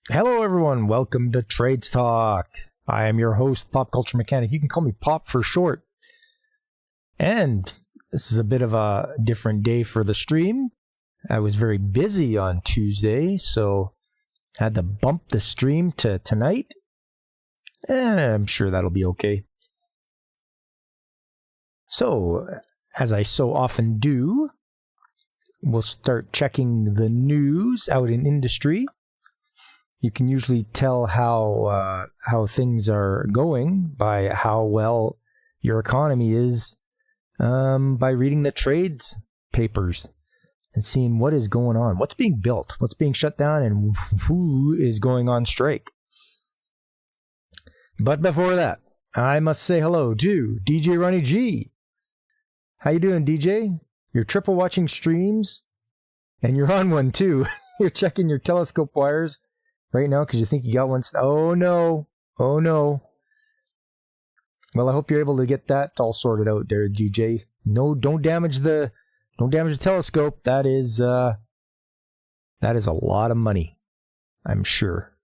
Hello, everyone. Welcome to Trades Talk. I am your host, Pop Culture Mechanic. You can call me Pop for short. And this is a bit of a different day for the stream. I was very busy on Tuesday, so I had to bump the stream to tonight. And I'm sure that'll be okay. So, as I so often do, we'll start checking the news out in industry. You can usually tell how things are going by how well your economy is by reading the trades papers and seeing what is going on, what's being built, what's being shut down, and who is going on strike. But before that, I must say hello to DJ Ronnie G. How you doing, DJ? You're triple watching streams, and you're on one too. You're checking your telescope wires right now because you think you got one. Oh no. Well, I hope you're able to get that all sorted out there, DJ. No, don't damage the telescope. That is a lot of money, I'm sure.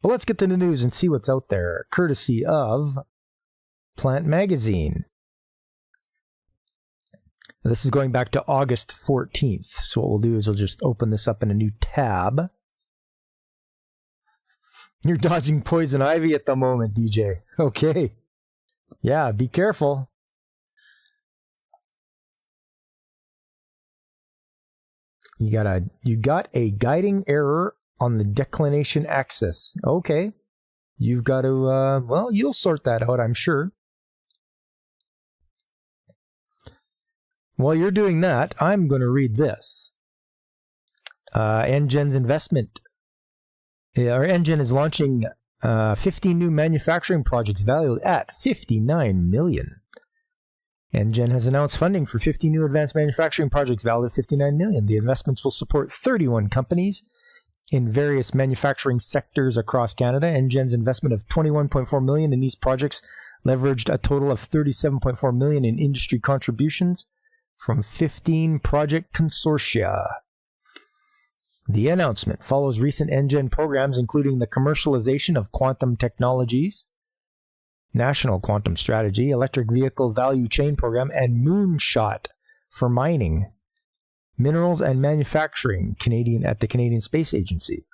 But let's get to the news and see what's out there, courtesy of Plant Magazine. This is going back to August 14th. So what we'll do is we'll just open this up in a new tab. You're dodging poison ivy at the moment, DJ. Okay. Yeah, be careful. You got a guiding error on the declination axis. Okay. You've got to, you'll sort that out, I'm sure. While you're doing that, I'm going to read this. Engen's investment. Engen is launching 50 new manufacturing projects valued at $59 million. Engen has announced funding for 50 new advanced manufacturing projects valued at $59 million. The investments will support 31 companies in various manufacturing sectors across Canada. Engen's investment of $21.4 million in these projects leveraged a total of $37.4 million in industry contributions from 15 project consortia. The announcement follows recent Engen programs, including the commercialization of quantum technologies, National Quantum Strategy, Electric Vehicle Value Chain Program, and Moonshot for mining, minerals, and manufacturing at the Canadian Space Agency.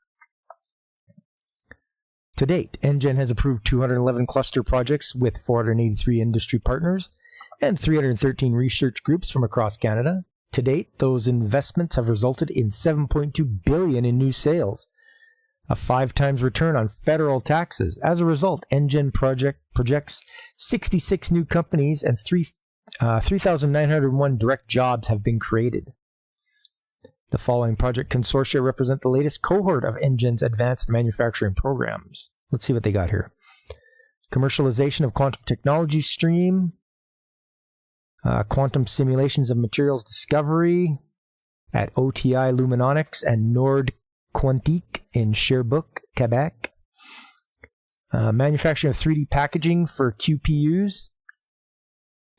To date, Engen has approved 211 cluster projects with 483 industry partners and 313 research groups from across Canada. To date, those investments have resulted in $7.2 billion in new sales, a 5 times return on federal taxes. As a result, Engen projects 66 new companies and 3,901 direct jobs have been created. The following project consortia represent the latest cohort of Engen's advanced manufacturing programs. Let's see what they got here. Commercialization of quantum technology stream, quantum simulations of materials discovery at OTI Luminonics and Nord Quantique in Sherbrooke, Quebec. Manufacturing of 3D packaging for QPUs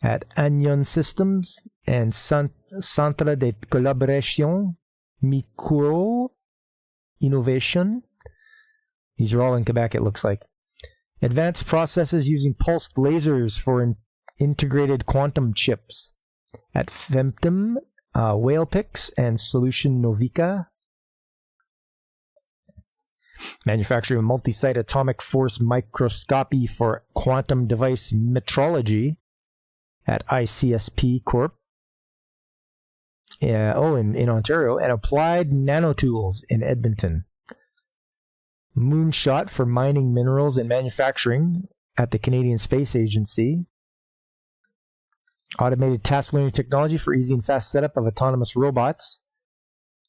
at Anion Systems and Centre de Collaboration Micro Innovation. These are all in Quebec, it looks like. Advanced processes using pulsed lasers for integrated quantum chips at Femtum, Whalepix, and Solution Novica. Manufacturing of multi-site atomic force microscopy for quantum device metrology at ICSP Corp. In Ontario, and Applied Nanotools in Edmonton. Moonshot for mining minerals and manufacturing at the Canadian Space Agency. Automated task learning technology for easy and fast setup of autonomous robots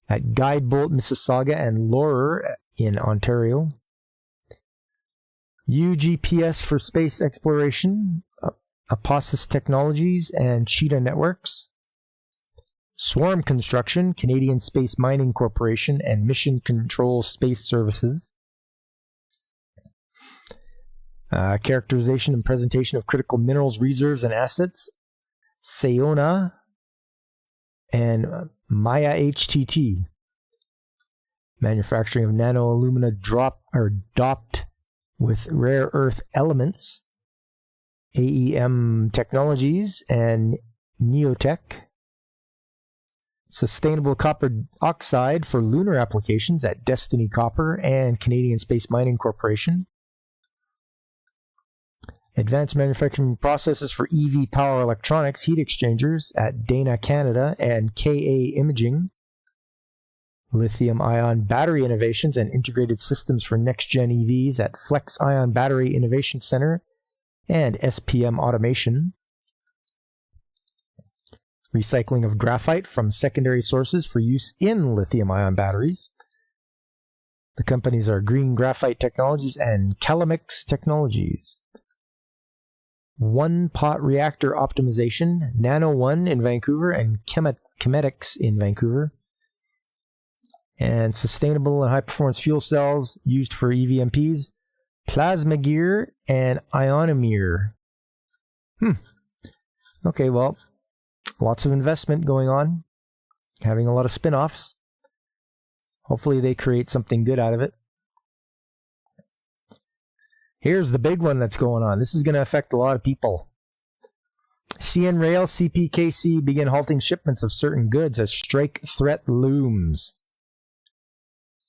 at Guidebolt, Mississauga, and Laurer in Ontario. UGPS for space exploration, Aposis Technologies, and Cheetah Networks. Swarm Construction, Canadian Space Mining Corporation, and Mission Control Space Services. Characterization and presentation of critical minerals, reserves, and assets, Sayona and Maya HTT. manufacturing of nano-alumina doped with rare earth elements, AEM Technologies and Neotech, sustainable copper oxide for lunar applications at Destiny Copper and Canadian Space Mining Corporation, advanced manufacturing processes for EV power electronics heat exchangers at Dana Canada and KA Imaging, lithium-ion battery innovations and integrated systems for next-gen EVs at Flex Ion Battery Innovation Center and SPM Automation, recycling of graphite from secondary sources for use in lithium-ion batteries. The companies are Green Graphite Technologies and Calamix Technologies. One pot reactor optimization, Nano One in Vancouver and Chemetics in Vancouver. And sustainable and high-performance fuel cells used for EVMPs, Plasma Gear and Ionomere. Okay, well, lots of investment going on, having a lot of spin-offs. Hopefully they create something good out of it. Here's the big one that's going on. This is going to affect a lot of people. CN Rail, CPKC begin halting shipments of certain goods as strike threat looms.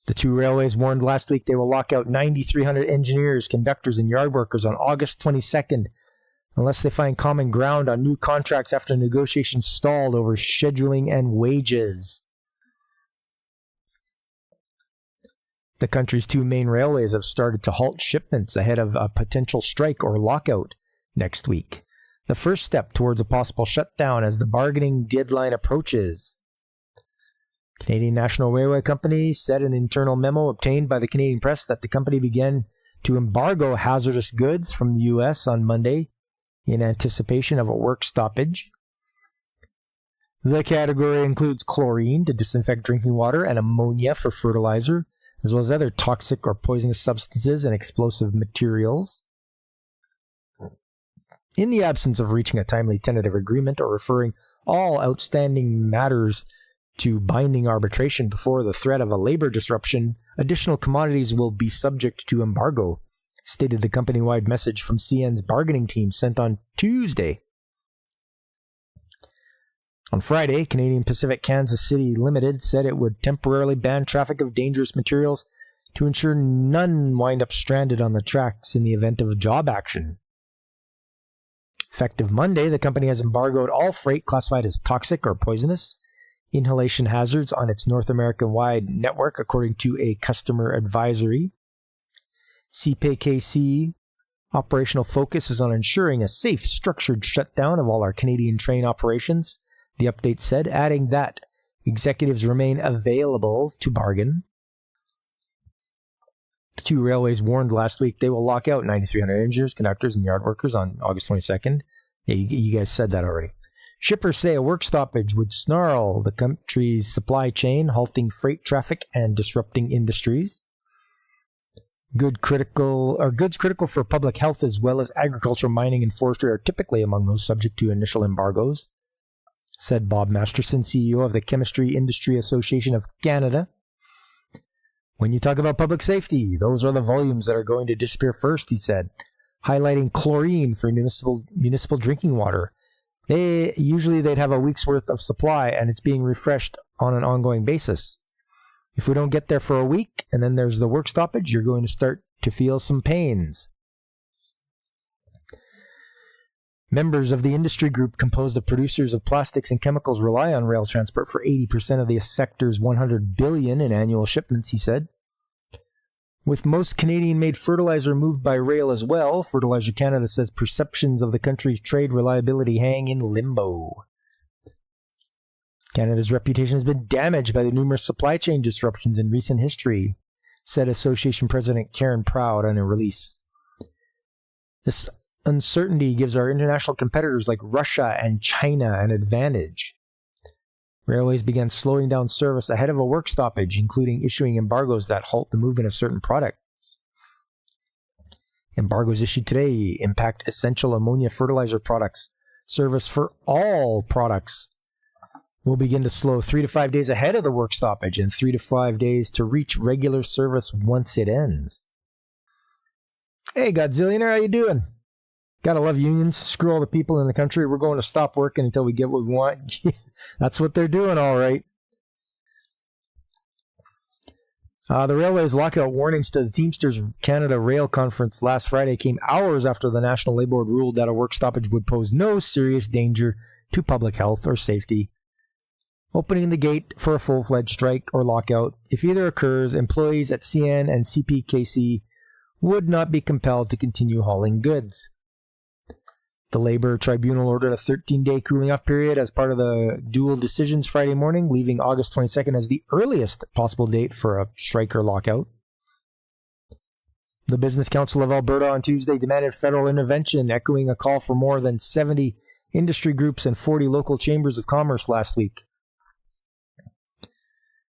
The two railways warned last week they will lock out 9,300 engineers, conductors, and yard workers on August 22nd unless they find common ground on new contracts after negotiations stalled over scheduling and wages. The country's two main railways have started to halt shipments ahead of a potential strike or lockout next week, the first step towards a possible shutdown as the bargaining deadline approaches. Canadian National Railway Company said in an internal memo obtained by the Canadian press that the company began to embargo hazardous goods from the U.S. on Monday in anticipation of a work stoppage. The category includes chlorine to disinfect drinking water and ammonia for fertilizer, as well as other toxic or poisonous substances and explosive materials. In the absence of reaching a timely tentative agreement or referring all outstanding matters to binding arbitration before the threat of a labor disruption, additional commodities will be subject to embargo, stated the company-wide message from CN's bargaining team sent on Tuesday. On Friday, Canadian Pacific Kansas City Limited said it would temporarily ban traffic of dangerous materials to ensure none wind up stranded on the tracks in the event of job action. Effective Monday, the company has embargoed all freight classified as toxic or poisonous inhalation hazards on its North American-wide network, according to a customer advisory. CPKC operational focus is on ensuring a safe, structured shutdown of all our Canadian train operations, the update said, adding that executives remain available to bargain. The two railways warned last week they will lock out 9,300 engineers, conductors, and yard workers on August 22nd. Yeah, you guys said that already. Shippers say a work stoppage would snarl the country's supply chain, halting freight traffic and disrupting industries. Goods critical for public health as well as agriculture, mining, and forestry are typically among those subject to initial embargoes, said Bob Masterson, CEO of the Chemistry Industry Association of Canada. When you talk about public safety, those are the volumes that are going to disappear first, he said, highlighting chlorine for municipal drinking water. They'd have a week's worth of supply, and it's being refreshed on an ongoing basis. If we don't get there for a week, and then there's the work stoppage, you're going to start to feel some pains. Members of the industry group composed of producers of plastics and chemicals rely on rail transport for 80% of the sector's $100 billion in annual shipments, he said. With most Canadian-made fertilizer moved by rail as well, Fertilizer Canada says perceptions of the country's trade reliability hang in limbo. Canada's reputation has been damaged by the numerous supply chain disruptions in recent history, said Association President Karen Proud on a release. This uncertainty gives our international competitors like Russia and China an advantage. Railways began slowing down service ahead of a work stoppage, including issuing embargoes that halt the movement of certain products. Embargoes issued today impact essential ammonia fertilizer products, service for all products will begin to slow 3 to 5 days ahead of the work stoppage and 3 to 5 days to reach regular service once it ends. Hey, Godzillionaire, how you doing? Gotta love unions. Screw all the people in the country. We're going to stop working until we get what we want. That's what they're doing, all right. The Railways lockout warnings to the Teamsters Canada Rail Conference last Friday came hours after the National Labour Board ruled that a work stoppage would pose no serious danger to public health or safety, opening the gate for a full-fledged strike or lockout. If either occurs, employees at CN and CPKC would not be compelled to continue hauling goods. The Labour Tribunal ordered a 13-day cooling-off period as part of the dual decisions Friday morning, leaving August 22nd as the earliest possible date for a strike or lockout. The Business Council of Alberta on Tuesday demanded federal intervention, echoing a call for more than 70 industry groups and 40 local chambers of commerce last week.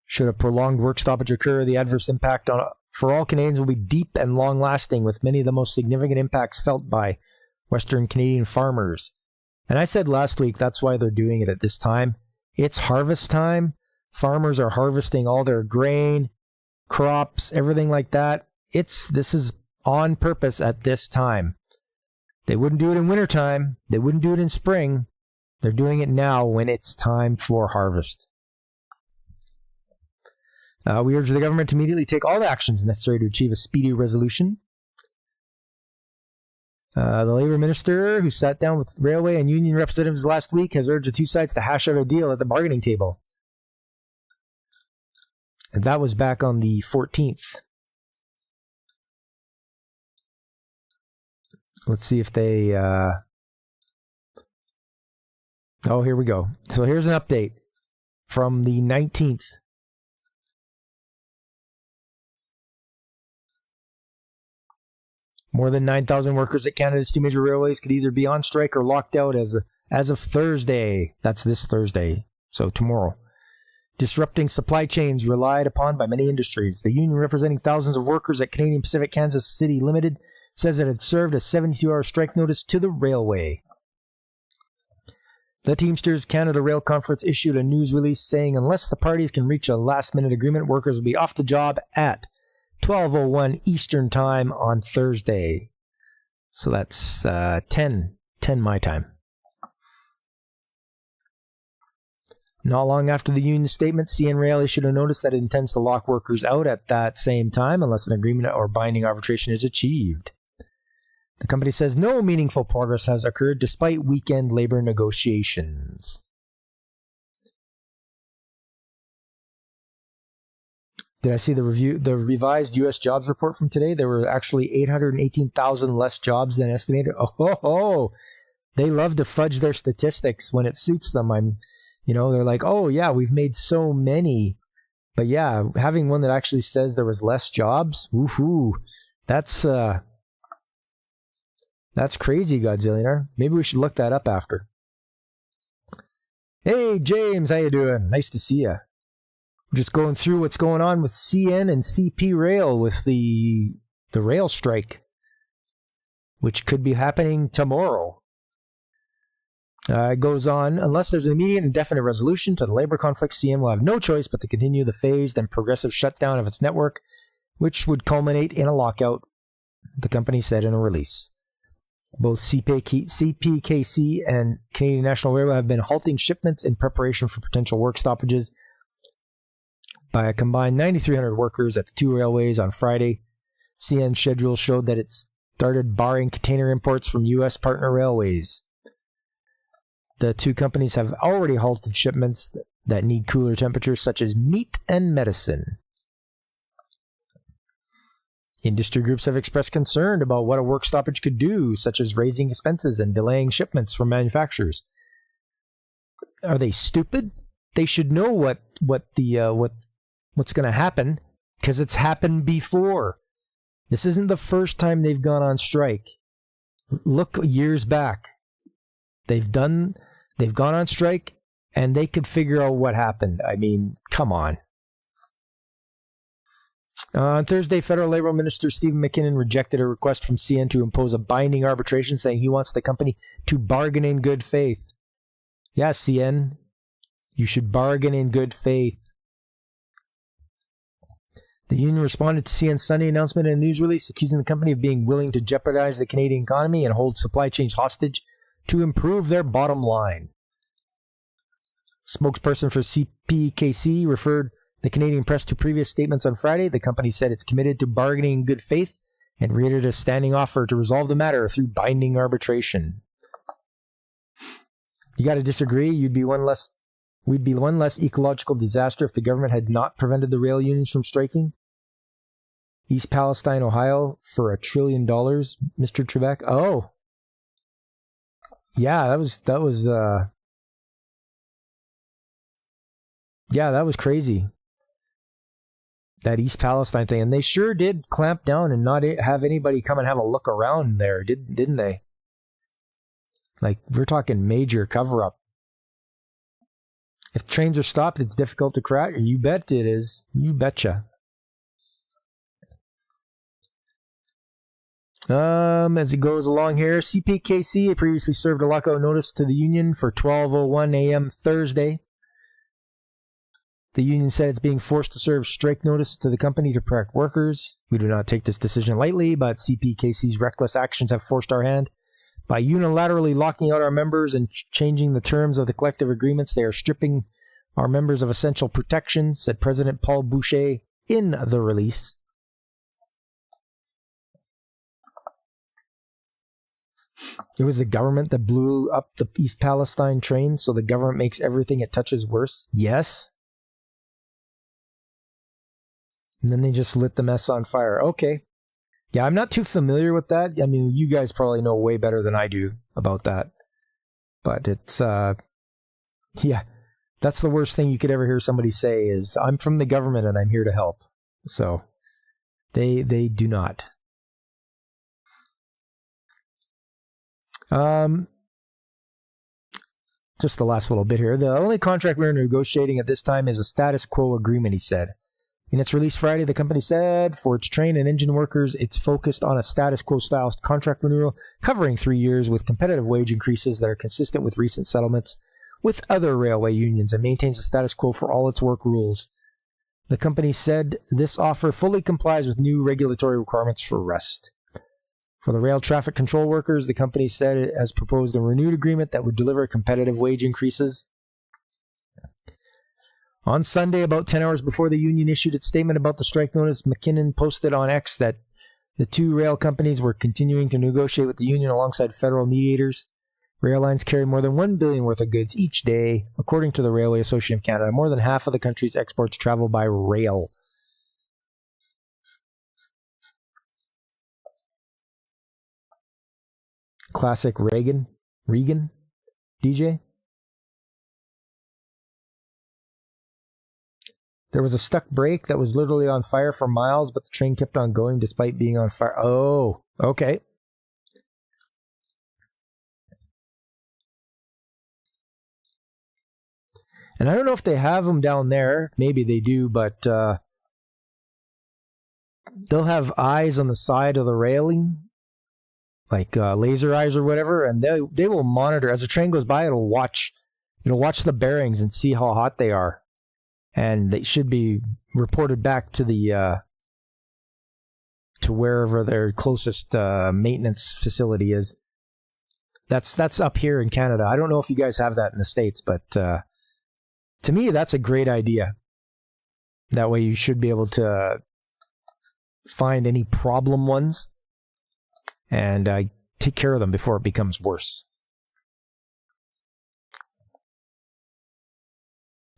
Should a prolonged work stoppage occur, the adverse impact for all Canadians will be deep and long-lasting, with many of the most significant impacts felt by Western Canadian farmers. And I said last week that's why they're doing it at this time. It's harvest time. Farmers are harvesting all their grain, crops, everything like that. This is on purpose at this time. They wouldn't do it in wintertime. They wouldn't do it in spring. They're doing it now when it's time for harvest. We urge the government to immediately take all the actions necessary to achieve a speedy resolution. The Labour Minister, who sat down with railway and union representatives last week, has urged the two sides to hash out a deal at the bargaining table. And that was back on the 14th. Let's see if they... Oh, here we go. So here's an update from the 19th. More than 9,000 workers at Canada's two major railways could either be on strike or locked out as of Thursday. That's this Thursday, so tomorrow. Disrupting supply chains relied upon by many industries. The union representing thousands of workers at Canadian Pacific Kansas City Limited says it had served a 72-hour strike notice to the railway. The Teamsters Canada Rail Conference issued a news release saying unless the parties can reach a last-minute agreement, workers will be off the job at 12:01 Eastern Time on Thursday. So that's 10 my time. Not long after the union statement, CN Rail issued a notice that it intends to lock workers out at that same time unless an agreement or binding arbitration is achieved. The company says no meaningful progress has occurred despite weekend labor negotiations. Did I see the revised U.S. jobs report from today? There were actually 818,000 less jobs than estimated. Oh, they love to fudge their statistics when it suits them. They're like, oh yeah, we've made so many, but yeah, having one that actually says there was less jobs, woohoo, that's crazy, Godzillionaire. Maybe we should look that up after. Hey James, how you doing? Nice to see you. Just going through what's going on with CN and CP Rail with the rail strike, which could be happening tomorrow. It goes on, unless there's an immediate and definite resolution to the labor conflict, CN will have no choice but to continue the phased and progressive shutdown of its network, which would culminate in a lockout, the company said in a release. Both CPKC and Canadian National Railway have been halting shipments in preparation for potential work stoppages by a combined 9,300 workers at the two railways on Friday. CN's schedule showed that it started barring container imports from U.S. partner railways. The two companies have already halted shipments that need cooler temperatures, such as meat and medicine. Industry groups have expressed concern about what a work stoppage could do, such as raising expenses and delaying shipments from manufacturers. Are they stupid? They should know what's going to happen, because it's happened before. This isn't the first time they've gone on strike. Look years back. They've gone on strike, and they could figure out what happened. I mean, come on. On Thursday, Federal Labor Minister Stephen McKinnon rejected a request from CN to impose a binding arbitration, saying he wants the company to bargain in good faith. Yeah, CN, You should bargain in good faith. The union responded to CN's Sunday announcement in a news release, accusing the company of being willing to jeopardize the Canadian economy and hold supply chains hostage to improve their bottom line. Spokesperson for CPKC referred the Canadian press to previous statements on Friday. The company said it's committed to bargaining in good faith and reiterated a standing offer to resolve the matter through binding arbitration. You got to disagree. We'd be one less ecological disaster if the government had not prevented the rail unions from striking. East Palestine, Ohio, for $1 trillion, Mr. Trebek. Oh, yeah, that was crazy. That East Palestine thing, and they sure did clamp down and not have anybody come and have a look around there, didn't they? Like, we're talking major cover-up. If trains are stopped, it's difficult to crack. You bet it is. You betcha. As it goes along here, CPKC previously served a lockout notice to the union for 12:01 a.m. Thursday. The union said it's being forced to serve strike notice to the company to protect workers. We do not take this decision lightly, but CPKC's reckless actions have forced our hand. By unilaterally locking out our members and changing the terms of the collective agreements, they are stripping our members of essential protections, said President Paul Boucher in the release. It was the government that blew up the East Palestine train, so the government makes everything it touches worse? Yes. And then they just lit the mess on fire. Okay. Yeah, I'm not too familiar with that. I mean, you guys probably know way better than I do about that. But it's, yeah, that's the worst thing you could ever hear somebody say is, I'm from the government and I'm here to help. So, they do not. Just the last little bit here. The only contract we're negotiating at this time is a status quo agreement, he said. In its release Friday, the company said for its train and engine workers, it's focused on a status quo style contract renewal covering 3 years with competitive wage increases that are consistent with recent settlements with other railway unions and maintains the status quo for all its work rules. The company said this offer fully complies with new regulatory requirements for rest. For the rail traffic control workers, the company said it has proposed a renewed agreement that would deliver competitive wage increases. On Sunday, about 10 hours before the union issued its statement about the strike notice, McKinnon posted on X that the two rail companies were continuing to negotiate with the union alongside federal mediators. Rail lines carry more than $1 billion worth of goods each day. According to the Railway Association of Canada, more than half of the country's exports travel by rail. Classic Reagan, DJ. There was a stuck brake that was literally on fire for miles, but the train kept on going despite being on fire. Oh, okay. And I don't know if they have them down there. Maybe they do, but they'll have eyes on the side of the railing, like laser eyes or whatever, and they will monitor. As the train goes by, it'll watch the bearings and see how hot they are. And they should be reported back to the to wherever their closest maintenance facility is. That's up here in Canada. I don't know if you guys have that in the States, but to me, that's a great idea. That way you should be able to find any problem ones and take care of them before it becomes worse.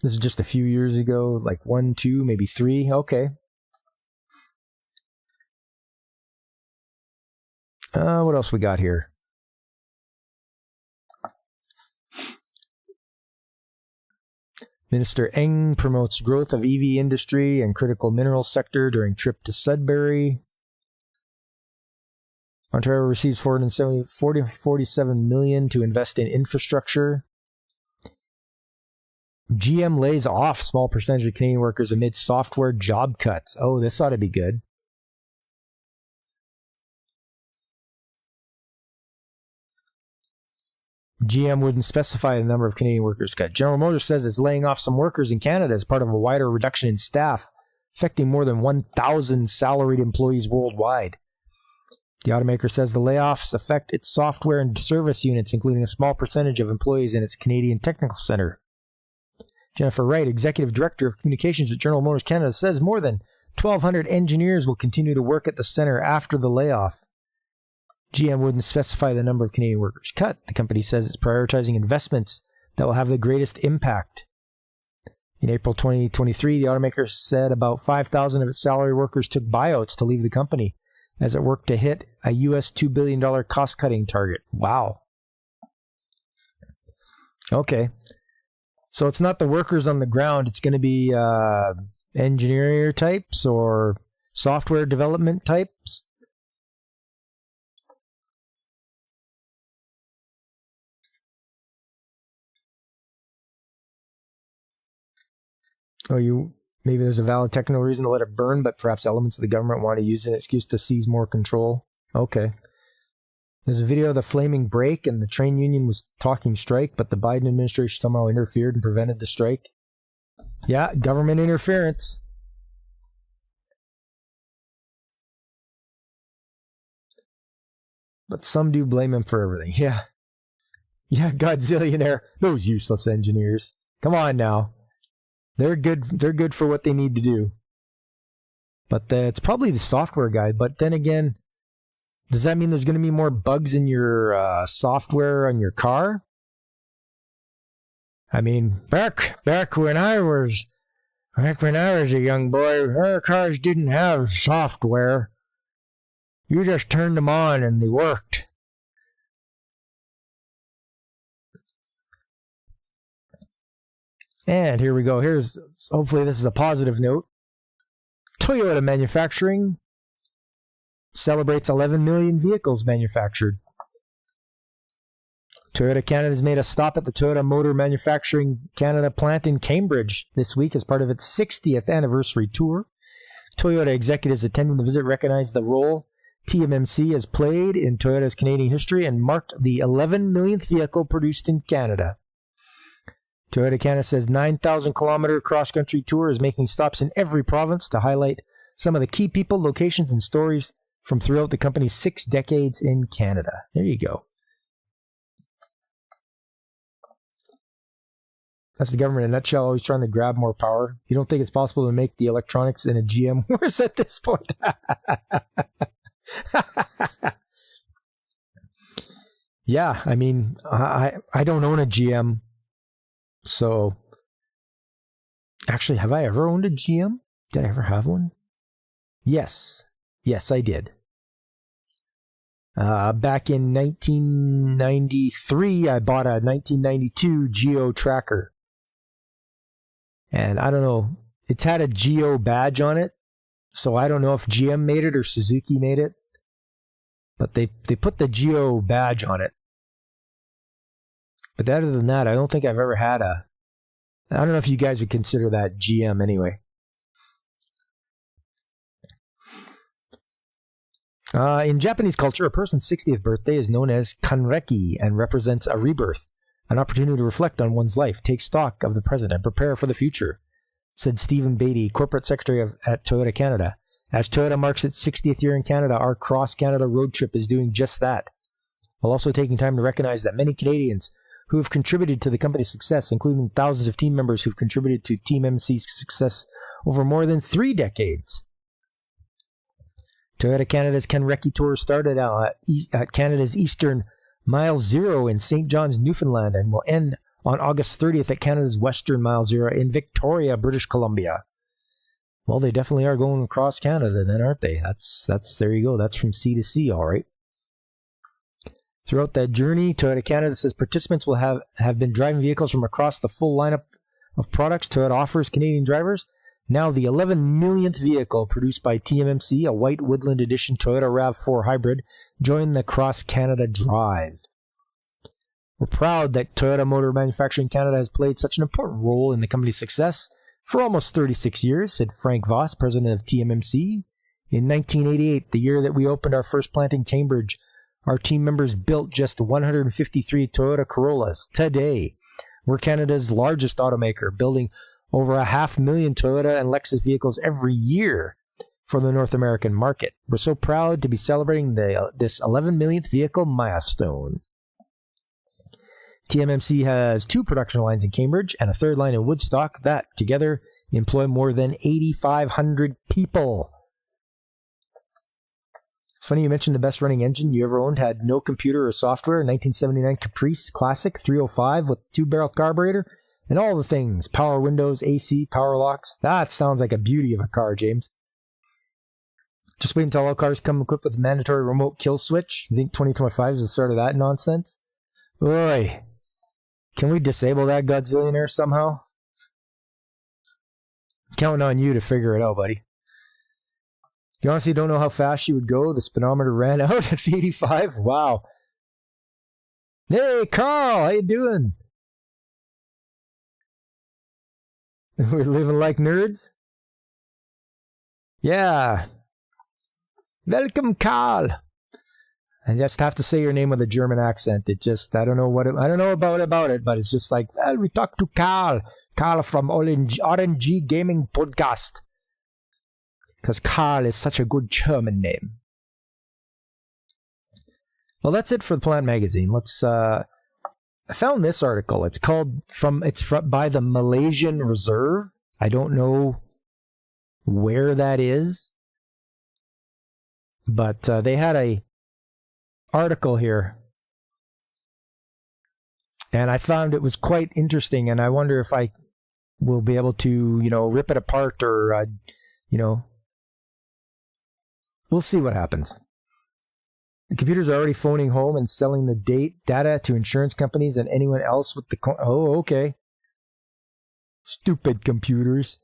This is just a few years ago, like 1, 2, maybe 3. Okay. What else we got here? Minister Eng promotes growth of EV industry and critical minerals sector during trip to Sudbury. Ontario receives $47 million to invest in infrastructure. GM lays off small percentage of Canadian workers amid software job cuts. Oh, this ought to be good. GM wouldn't specify the number of Canadian workers cut. General Motors says it's laying off some workers in Canada as part of a wider reduction in staff, affecting more than 1,000 salaried employees worldwide. The automaker says the layoffs affect its software and service units, including a small percentage of employees in its Canadian Technical Centre. Jennifer Wright, Executive Director of Communications at General Motors Canada, says more than 1,200 engineers will continue to work at the centre after the layoff. GM wouldn't specify the number of Canadian workers cut. The company says it's prioritizing investments that will have the greatest impact. In April 2023, the automaker said about 5,000 of its salary workers took buyouts to leave the company as it worked to hit a US $2 billion cost-cutting target. Wow. Okay. So it's not the workers on the ground. It's going to be engineer types or software development types. Maybe there's a valid technical reason to let it burn, but perhaps elements of the government want to use an excuse to seize more control. Okay. There's a video of the flaming break, and the train union was talking strike, but the Biden administration somehow interfered and prevented the strike. Yeah, government interference. But some do blame him for everything. Yeah, Godzillionaire. Those useless engineers. Come on now. They're good for what they need to do. But it's probably the software guy. But then again, does that mean there's going to be more bugs in your software on your car? I mean, back when I was a young boy, our cars didn't have software. You just turned them on and they worked. And here we go. Hopefully this is a positive note. Toyota Manufacturing celebrates 11 million vehicles manufactured. Toyota Canada has made a stop at the Toyota Motor Manufacturing Canada plant in Cambridge this week as part of its 60th anniversary tour. Toyota executives attending the visit recognized the role TMMC has played in Toyota's Canadian history and marked the 11 millionth vehicle produced in Canada. Toyota Canada says 9,000-kilometer cross-country tour is making stops in every province to highlight some of the key people, locations, and stories from throughout the company's 6 decades in Canada. There you go. That's the government in a nutshell, always trying to grab more power. You don't think it's possible to make the electronics in a GM worse at this point? Yeah, I mean, I don't own a GM. So, actually, have I ever owned a GM? Did I ever have one? Yes, I did. Back in 1993, I bought a 1992 Geo Tracker. And I don't know, it's had a Geo badge on it. So I don't know if GM made it or Suzuki made it. But they put the Geo badge on it. But other than that, I don't think I've ever had I don't know if you guys would consider that GM anyway. In Japanese culture, a person's 60th birthday is known as kanreki and represents a rebirth, an opportunity to reflect on one's life, take stock of the present, and prepare for the future, said Stephen Beatty, Corporate Secretary at Toyota Canada. As Toyota marks its 60th year in Canada, our cross-Canada road trip is doing just that, while also taking time to recognize that many Canadians who have contributed to the company's success, including thousands of team members who've contributed to Team MC's success over more than 3 decades. Toyota Canada's Kanreki Tour started at Canada's Eastern Mile Zero in St. John's, Newfoundland, and will end on August 30th at Canada's Western Mile Zero in Victoria, British Columbia. Well, they definitely are going across Canada then, aren't they? That's there you go. That's from sea to sea, all right. Throughout that journey, Toyota Canada says participants will have been driving vehicles from across the full lineup of products Toyota offers Canadian drivers. Now the 11 millionth vehicle produced by TMMC, a white Woodland Edition Toyota RAV4 hybrid, joined the Cross Canada Drive. We're proud that Toyota Motor Manufacturing Canada has played such an important role in the company's success for almost 36 years, said Frank Voss, president of TMMC. In 1988, the year that we opened our first plant in Cambridge, Our team members built just 153 Toyota Corollas today. We're Canada's largest automaker, building over 500,000 Toyota and Lexus vehicles every year for the North American market. We're so proud to be celebrating this 11 millionth vehicle milestone. TMMC has 2 production lines in Cambridge and a 3rd line in Woodstock that together employ more than 8,500 people. It's funny you mentioned the best running engine you ever owned had no computer or software. 1979 Caprice Classic 305 with 2-barrel carburetor and all the things. Power windows, AC, power locks. That sounds like a beauty of a car, James. Just wait until all cars come equipped with a mandatory remote kill switch. You think 2025 is the start of that nonsense? Oi. Can we disable that Godzillionaire somehow? Counting on you to figure it out, buddy. You honestly don't know how fast she would go? The speedometer ran out at 85? Wow. Hey, Carl, how you doing? We're living like nerds? Yeah. Welcome, Carl. I just have to say your name with a German accent. It just, I don't know about it, but it's just like, well, we talked to Carl from RNG Gaming Podcast. Because Carl is such a good German name. Well, that's it for the Plant Magazine. I found this article. It's by the Malaysian Reserve. I don't know where that is. But they had a article here. And I found it was quite interesting. And I wonder if I will be able to, rip it apart or, we'll see what happens. The computers are already phoning home and selling the data to insurance companies and anyone else with the... Oh, okay. Stupid computers.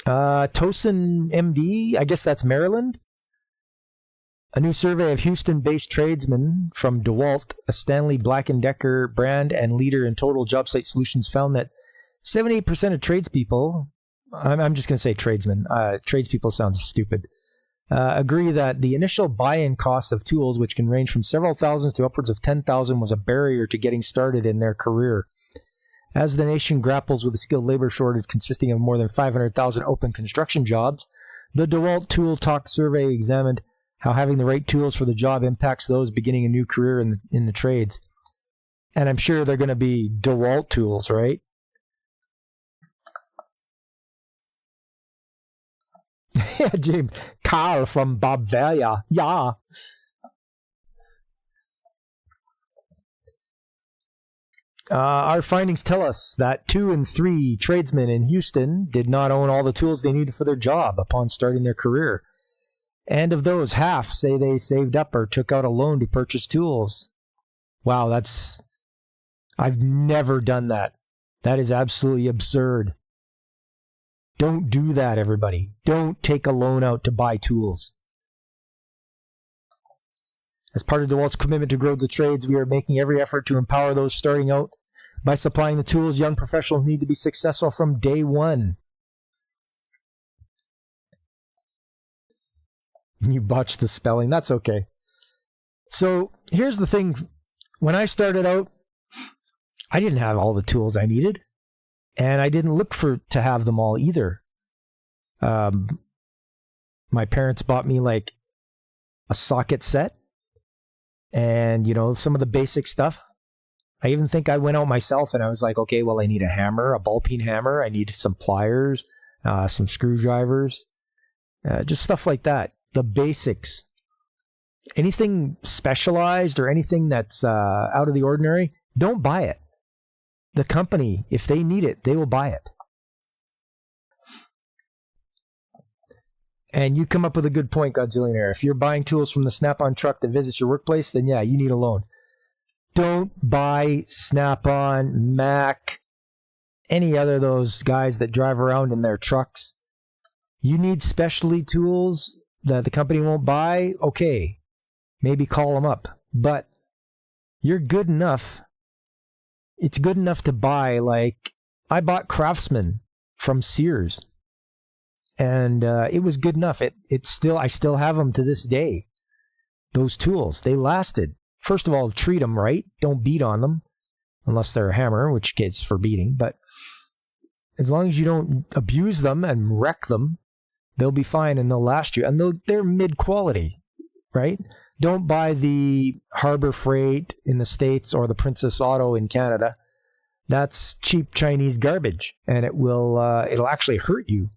Tosin MD, I guess that's Maryland. A new survey of Houston-based tradesmen from DeWalt, a Stanley Black & Decker brand and leader in total job site solutions, found that 78% of tradespeople... I'm just going to say tradesmen. Tradespeople sounds stupid. Agree that the initial buy-in cost of tools, which can range from several thousands to upwards of 10,000, was a barrier to getting started in their career. As the nation grapples with a skilled labor shortage consisting of more than 500,000 open construction jobs, the DeWalt Tool Talk survey examined how having the right tools for the job impacts those beginning a new career in the trades. And I'm sure they're going to be DeWalt tools, right? Yeah, James. Carl from Bavaria. Yeah. Our findings tell us that 2 in 3 tradesmen in Houston did not own all the tools they needed for their job upon starting their career. And of those, half say they saved up or took out a loan to purchase tools. Wow, I've never done that. That is absolutely absurd. Don't do that, everybody. Don't take a loan out to buy tools. As part of DeWalt's commitment to grow the trades, we are making every effort to empower those starting out by supplying the tools young professionals need to be successful from day one. You botched the spelling. That's okay. So here's the thing. When I started out, I didn't have all the tools I needed. And I didn't look to have them all either. My parents bought me like a socket set and, some of the basic stuff. I even think I went out myself and I was like, okay, well, I need a hammer, a ball peen hammer. I need some pliers, some screwdrivers, just stuff like that. The basics. Anything specialized or anything that's out of the ordinary, don't buy it. The company, if they need it, they will buy it. And you come up with a good point, Godzillionaire. If you're buying tools from the Snap-on truck that visits your workplace, then yeah, you need a loan. Don't buy Snap-on, Mac, any other of those guys that drive around in their trucks. You need specialty tools that the company won't buy, okay. Maybe call them up. But you're good enough. It's good enough to buy, like, I bought Craftsman from Sears. and it was good enough. I still have them to this day. Those tools, they lasted. First of all, treat them right. Don't beat on them, unless they're a hammer, in which case for beating. But as long as you don't abuse them and wreck them, they'll be fine and they'll last you. And they're mid-quality, right? Don't buy the Harbor Freight in the States or the Princess Auto in Canada. That's cheap Chinese garbage, and it'll actually hurt you.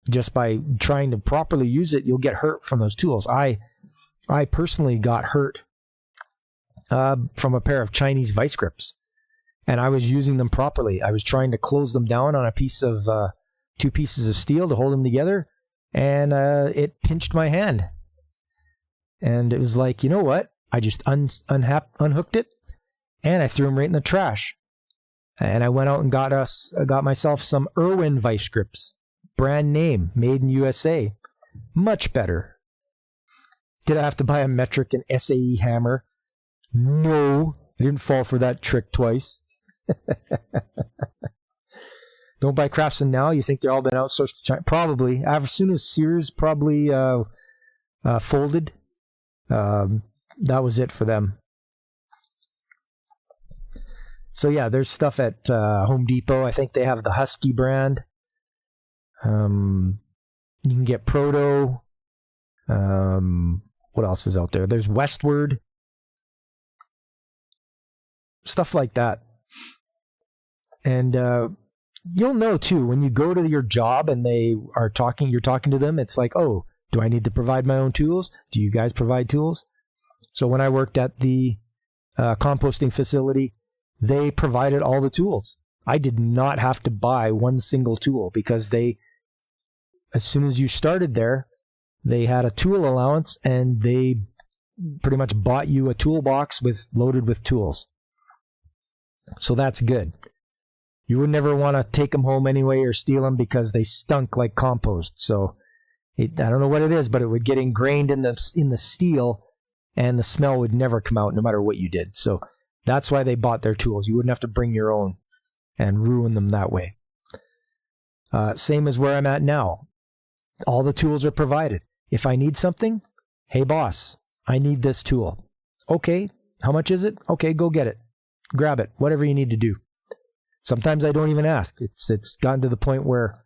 Just by trying to properly use it, you'll get hurt from those tools. I personally got hurt from a pair of Chinese vice grips, and I was using them properly. I was trying to close them down on two pieces of steel to hold them together, and it pinched my hand. And it was like, you know what? I just unhooked it, and I threw them right in the trash. And I went out and got myself some Irwin vice grips, brand name, made in USA, much better. Did I have to buy a metric and SAE hammer? No, I didn't fall for that trick twice. Don't buy Craftsman now. You think they're all been outsourced to China? Probably. As soon as Sears probably folded, that was it for them. So yeah, there's stuff at Home Depot. I think they have the Husky brand. You can get Proto. What else is out there? There's Westward. Stuff like that. And you'll know too, when you go to your job and you're talking to them, it's like, oh, do I need to provide my own tools? Do you guys provide tools? So when I worked at the composting facility, they provided all the tools. I did not have to buy one single tool because as soon as you started there, they had a tool allowance and they pretty much bought you a toolbox loaded with tools. So that's good. You would never want to take them home anyway or steal them because they stunk like compost. So I don't know what it is, but it would get ingrained in the steel and the smell would never come out no matter what you did. So that's why they bought their tools. You wouldn't have to bring your own and ruin them that way. Same as where I'm at now. All the tools are provided. If I need something, hey boss, I need this tool. Okay, how much is it? Okay, go get it. Grab it, whatever you need to do. Sometimes I don't even ask. It's gotten to the point where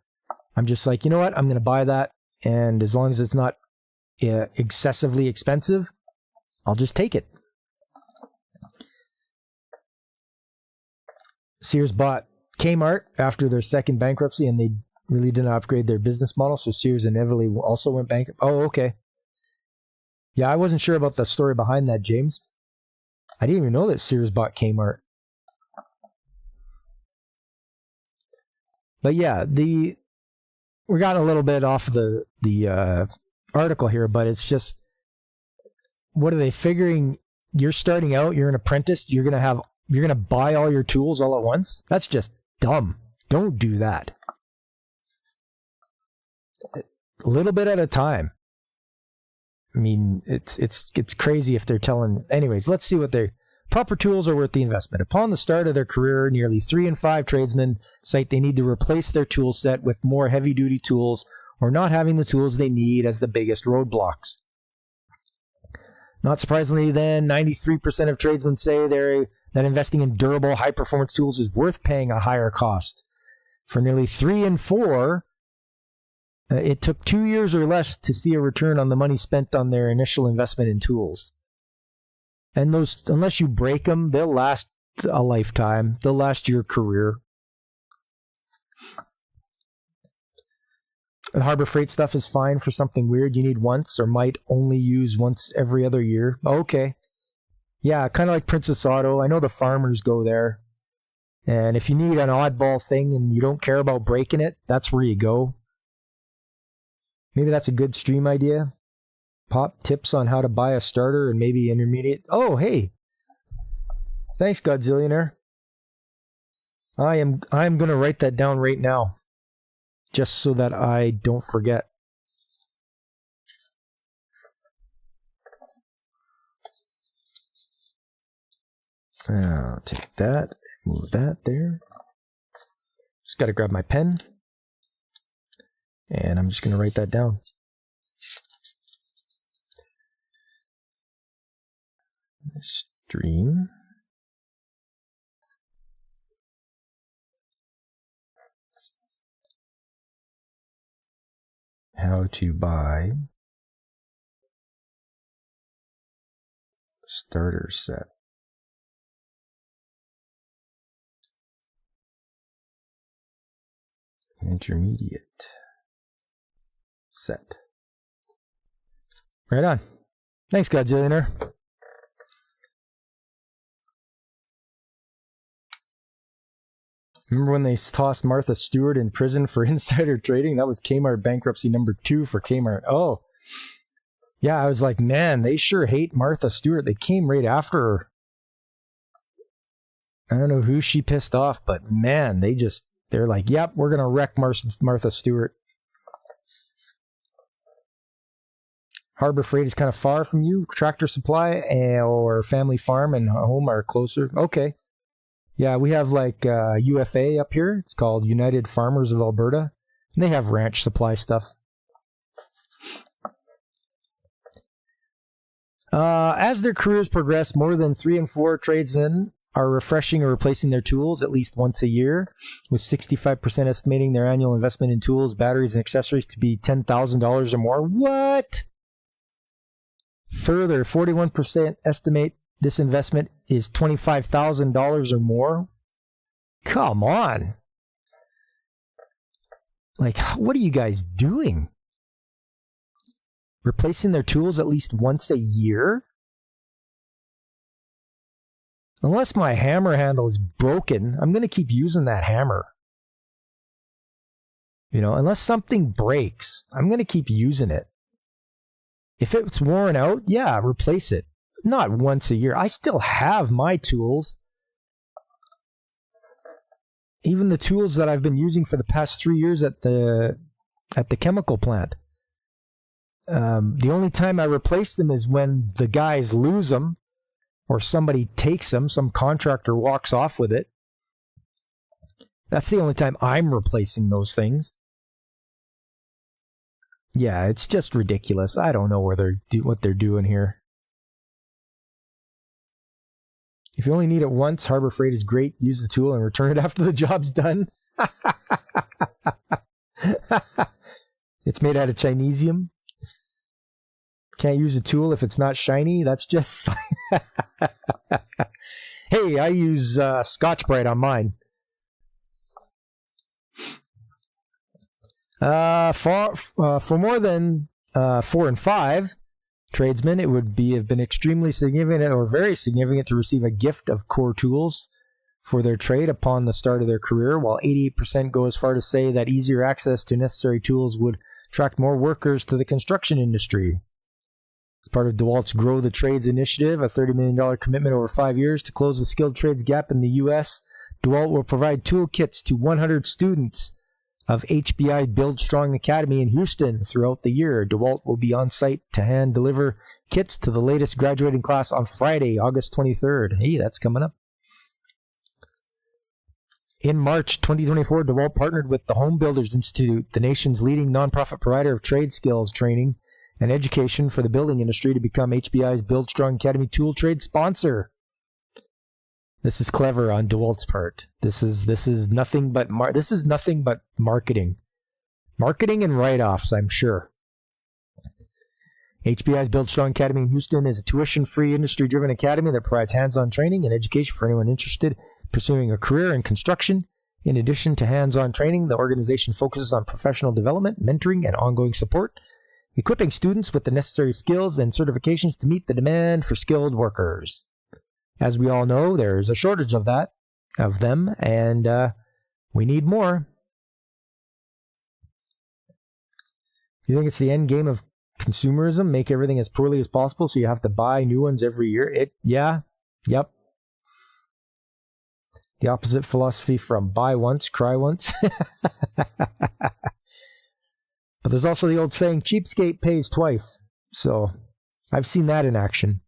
I'm just like, you know what? I'm going to buy that. And as long as it's not excessively expensive, I'll just take it. Sears bought Kmart after their second bankruptcy, and they really didn't upgrade their business model, so Sears inevitably also went bankrupt. Oh, okay. Yeah, I wasn't sure about the story behind that, James. I didn't even know that Sears bought Kmart. But yeah, we're getting a little bit off the article here, but it's just, what are they figuring? You're starting out, you're an apprentice, you're gonna buy all your tools all at once? That's just dumb. Don't do that. A little bit at a time. I mean, it's crazy if they're telling. Anyways, let's see what their proper tools are worth the investment. Upon the start of their career, nearly 3 in 5 tradesmen cite they need to replace their tool set with more heavy-duty tools, or not having the tools they need as the biggest roadblocks. Not surprisingly, then, 93% of tradesmen say that investing in durable, high-performance tools is worth paying a higher cost. For nearly 3 in 4, it took 2 years or less to see a return on the money spent on their initial investment in tools. And those, unless you break them, they'll last a lifetime. They'll last your career. The Harbor Freight stuff is fine for something weird you need once or might only use once every other year. Okay. Yeah, kind of like Princess Auto. I know the farmers go there. And if you need an oddball thing and you don't care about breaking it, that's where you go. Maybe that's a good stream idea. Pop tips on how to buy a starter and maybe intermediate. Oh, hey. Thanks, Godzillionaire. I'm going to write that down right now, just so that I don't forget. I'll take that, move that there. Just got to grab my pen. And I'm just going to write that down. Stream. How to buy starter set. Intermediate set. Right on. Thanks, Godzillionaire. Remember when they tossed Martha Stewart in prison for insider trading? That was Kmart bankruptcy number 2 for Kmart. Oh, yeah, I was like, man, they sure hate Martha Stewart. They came right after her. I don't know who she pissed off, but man, they're like, yep, we're going to wreck Martha Stewart. Harbor Freight is kind of far from you. Tractor Supply or Family Farm and Home are closer. Okay. Yeah, we have like UFA up here. It's called United Farmers of Alberta. And they have ranch supply stuff. As their careers progress, more than 3 in 4 tradesmen are refreshing or replacing their tools at least once a year, with 65% estimating their annual investment in tools, batteries, and accessories to be $10,000 or more. What? Further, 41% estimate this investment is $25,000 or more. Come on. Like, what are you guys doing? Replacing their tools at least once a year? Unless my hammer handle is broken, I'm going to keep using that hammer. You know, unless something breaks, I'm going to keep using it. If it's worn out, yeah, replace it. Not once a year. I still have my tools. Even the tools that I've been using for the past 3 years at the chemical plant. The only time I replace them is when the guys lose them or somebody takes them, some contractor walks off with it. That's the only time I'm replacing those things. Yeah, it's just ridiculous. I don't know what they're doing here. If you only need it once, Harbor Freight is great. Use the tool and return it after the job's done. It's made out of Chinesium. Can't use a tool if it's not shiny. That's just... Hey, I use Scotch-Brite on mine. For more than 4 and 5 tradesmen, it would have been extremely significant or very significant to receive a gift of core tools for their trade upon the start of their career, while 88% go as far to say that easier access to necessary tools would attract more workers to the construction industry. As part of DeWalt's Grow the Trades initiative, a $30 million commitment over 5 years to close the skilled trades gap in the U.S., DeWalt will provide toolkits to 100 students of HBI Build Strong Academy in Houston throughout the year. DeWalt will be on site to hand deliver kits to the latest graduating class on Friday, August 23rd. Hey, that's coming up. In March 2024, DeWalt partnered with the Home Builders Institute, the nation's leading nonprofit provider of trade skills training and education for the building industry, to become HBI's Build Strong Academy tool trade sponsor. This is clever on DeWalt's part. This is nothing but marketing. Marketing and write-offs, I'm sure. HBI's Build Strong Academy in Houston is a tuition-free, industry-driven academy that provides hands-on training and education for anyone interested in pursuing a career in construction. In addition to hands-on training, the organization focuses on professional development, mentoring, and ongoing support, equipping students with the necessary skills and certifications to meet the demand for skilled workers. As we all know, there is a shortage of them, and we need more. You think it's the end game of consumerism? Make everything as poorly as possible so you have to buy new ones every year? Yep. The opposite philosophy from buy once, cry once. But there's also the old saying, cheapskate pays twice. So I've seen that in action.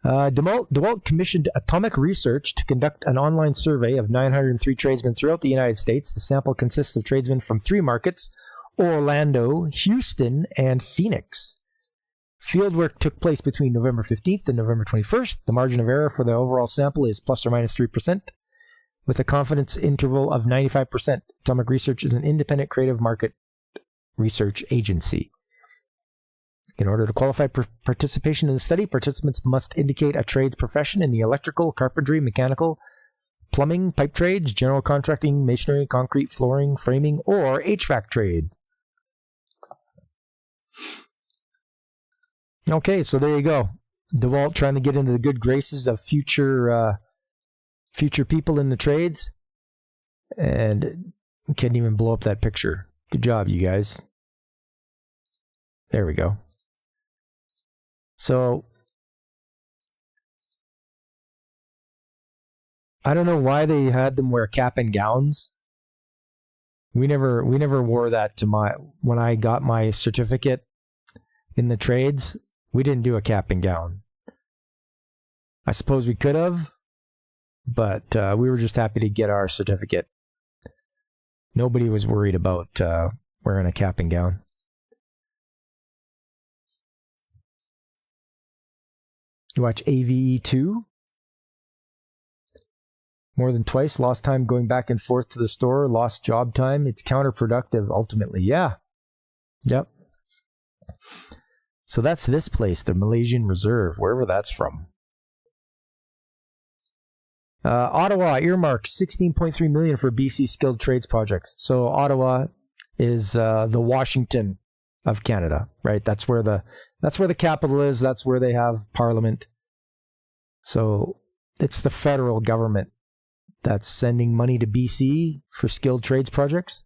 DeWalt commissioned Atomic Research to conduct an online survey of 903 tradesmen throughout the United States. The sample consists of tradesmen from 3 markets: Orlando, Houston, and Phoenix. Fieldwork took place between November 15th and November 21st. The margin of error for the overall sample is plus or minus 3%, with a confidence interval of 95%. Atomic Research is an independent creative market research agency. In order to qualify participation in the study, participants must indicate a trades profession in the electrical, carpentry, mechanical, plumbing, pipe trades, general contracting, masonry, concrete, flooring, framing, or HVAC trade. Okay, so there you go. DeWalt trying to get into the good graces of future people in the trades, and can't even blow up that picture. Good job, you guys. There we go. So, I don't know why they had them wear cap and gowns. We never wore that when I got my certificate in the trades. We didn't do a cap and gown. I suppose we could have, but we were just happy to get our certificate. Nobody was worried about wearing a cap and gown. You watch AVE 2? More than twice, lost time going back and forth to the store, lost job time. It's counterproductive ultimately. Yeah. Yep. So that's this place, the Malaysian Reserve, wherever that's from. Ottawa earmarks $16.3 million for BC skilled trades projects. So Ottawa is the Washington of Canada, right? That's where the capital is. That's where they have Parliament. So it's the federal government that's sending money to BC for skilled trades projects.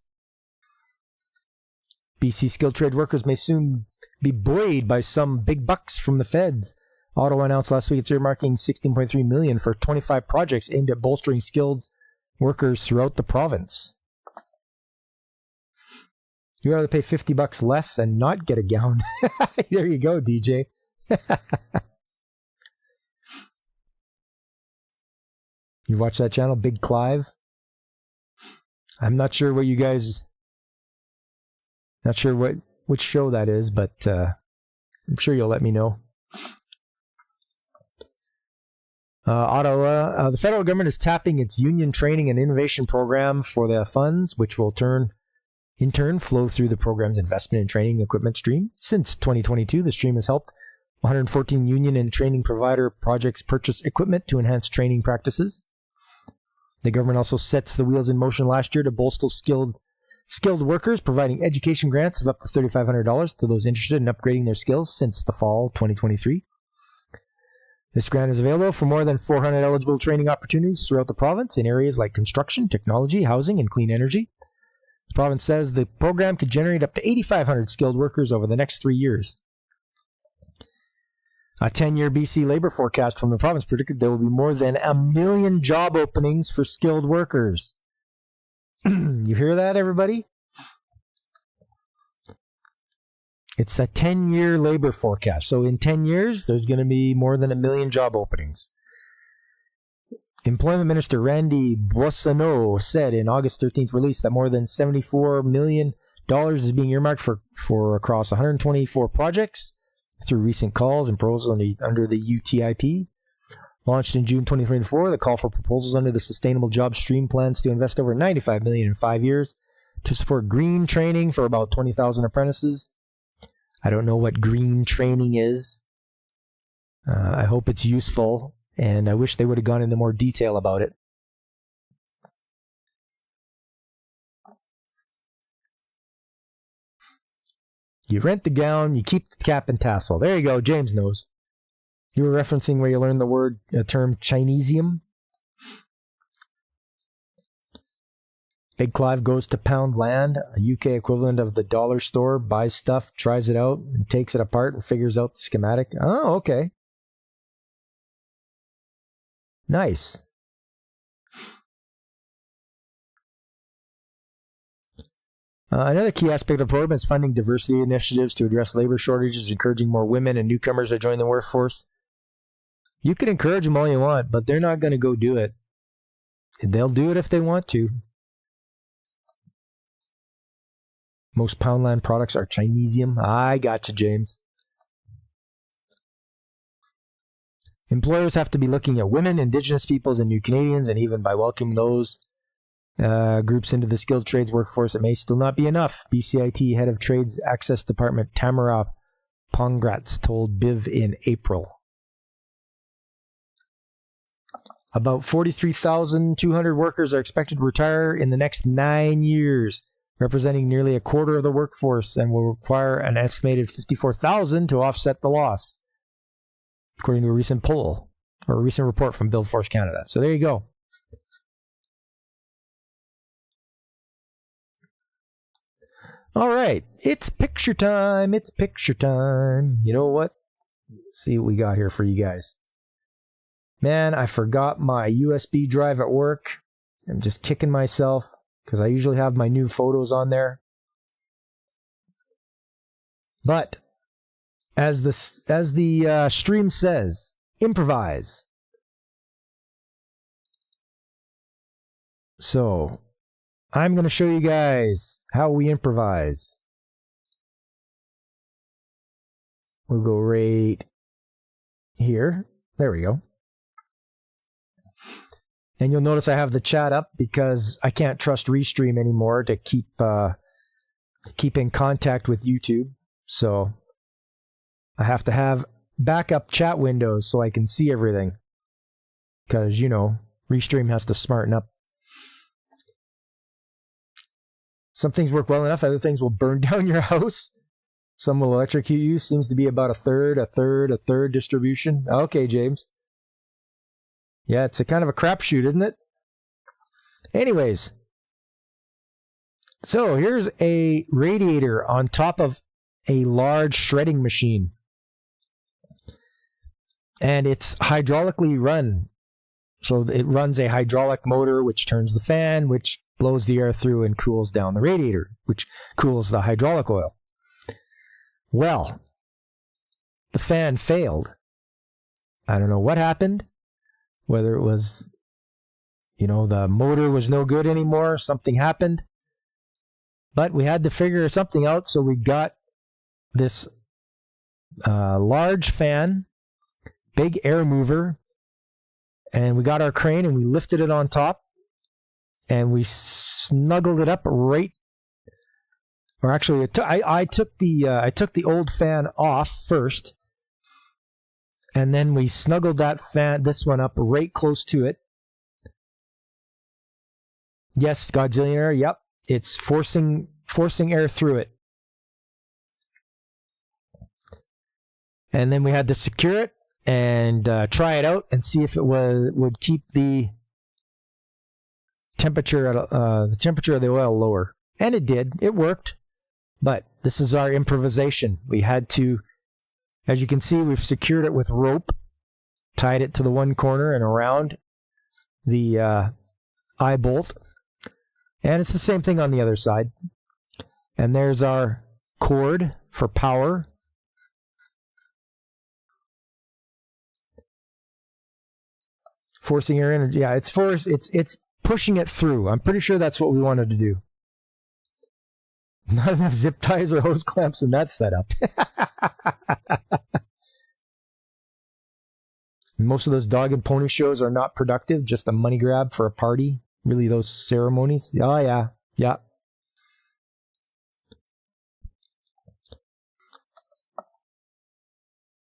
BC skilled trade workers may soon be buoyed by some big bucks from the feds. Ottawa announced last week it's earmarking $16.3 million for 25 projects aimed at bolstering skilled workers throughout the province. You'd rather pay $50 less and not get a gown. There you go, DJ. You watch that channel, Big Clive? I'm not sure what you guys... Not sure which show that is, but I'm sure you'll let me know. Ottawa, the federal government is tapping its union training and innovation program for the funds, which will in turn flow through the program's investment and training equipment stream. Since 2022, the stream has helped 114 union and training provider projects purchase equipment to enhance training practices. The government also sets the wheels in motion last year to bolster skilled workers, providing education grants of up to $3,500 to those interested in upgrading their skills since the fall 2023. This grant is available for more than 400 eligible training opportunities throughout the province in areas like construction, technology, housing, and clean energy. The province says the program could generate up to 8,500 skilled workers over the next 3 years. A 10-year BC labor forecast from the province predicted there will be more than 1 million job openings for skilled workers. You hear that, everybody? It's a 10-year labor forecast. So in 10 years, there's going to be more than 1 million job openings. Employment Minister Randy Boissonnault said in August 13th release that more than $74 million is being earmarked for across 124 projects through recent calls and proposals under the UTIP. Launched in June 2024, the call for proposals under the Sustainable Jobs Stream plans to invest over $95 million in 5 years to support green training for about 20,000 apprentices. I don't know what green training is. I hope it's useful, and I wish they would have gone into more detail about it. You rent the gown, you keep the cap and tassel. There you go, James knows. You were referencing where you learned the term Chinesium. Big Clive goes to Poundland, a UK equivalent of the dollar store, buys stuff, tries it out, and takes it apart and figures out the schematic. Oh, okay. Nice. Another key aspect of the program is funding diversity initiatives to address labor shortages, encouraging more women and newcomers to join the workforce. You can encourage them all you want, but they're not going to go do it. They'll do it if they want to. Most Poundland products are Chinesium. I got you, James. Employers have to be looking at women, Indigenous peoples, and New Canadians, and even by welcoming those groups into the skilled trades workforce, it may still not be enough. BCIT Head of Trades Access Department Tamara Pongratz told BIV in April. About 43,200 workers are expected to retire in the next 9 years, representing nearly a quarter of the workforce, and will require an estimated 54,000 to offset the loss, according to a recent poll or a recent report from Build Force Canada. So there you go. All right, it's picture time. It's picture time. You know what? Let's see what we got here for you guys. Man, I forgot my USB drive at work. I'm just kicking myself because I usually have my new photos on there. But as the stream says, improvise. So I'm going to show you guys how we improvise. We'll go right here. There we go. And you'll notice I have the chat up because I can't trust Restream anymore to keep in contact with YouTube. So I have to have backup chat windows so I can see everything. Because, you know, Restream has to smarten up. Some things work well enough, other things will burn down your house. Some will electrocute you. Seems to be about a third distribution. Okay, James. Yeah, it's a kind of a crapshoot, isn't it? Anyways. So here's a radiator on top of a large shredding machine. And it's hydraulically run. So it runs a hydraulic motor which turns the fan, which blows the air through and cools down the radiator, which cools the hydraulic oil. Well, the fan failed. I don't know what happened. Whether it was, you know, the motor was no good anymore, something happened. But we had to figure something out, so we got this large fan, big air mover, and we got our crane and we lifted it on top, and we snuggled it up right. Or actually, I took the old fan off first. And then we snuggled that fan, this one up right close to it. Yes, Godzillionaire, yep. It's forcing air through it. And then we had to secure it and try it out and see if it would keep the temperature of the oil lower. And it did. It worked. But this is our improvisation. We had to, as you can see, we've secured it with rope, tied it to the one corner and around the eye bolt. And it's the same thing on the other side. And there's our cord for power. Forcing air in. Yeah, it's pushing it through. I'm pretty sure that's what we wanted to do. Not enough zip ties or hose clamps in that setup. Most of those dog and pony shows are not productive, just a money grab for a party. Really, those ceremonies. Oh, yeah. Yeah.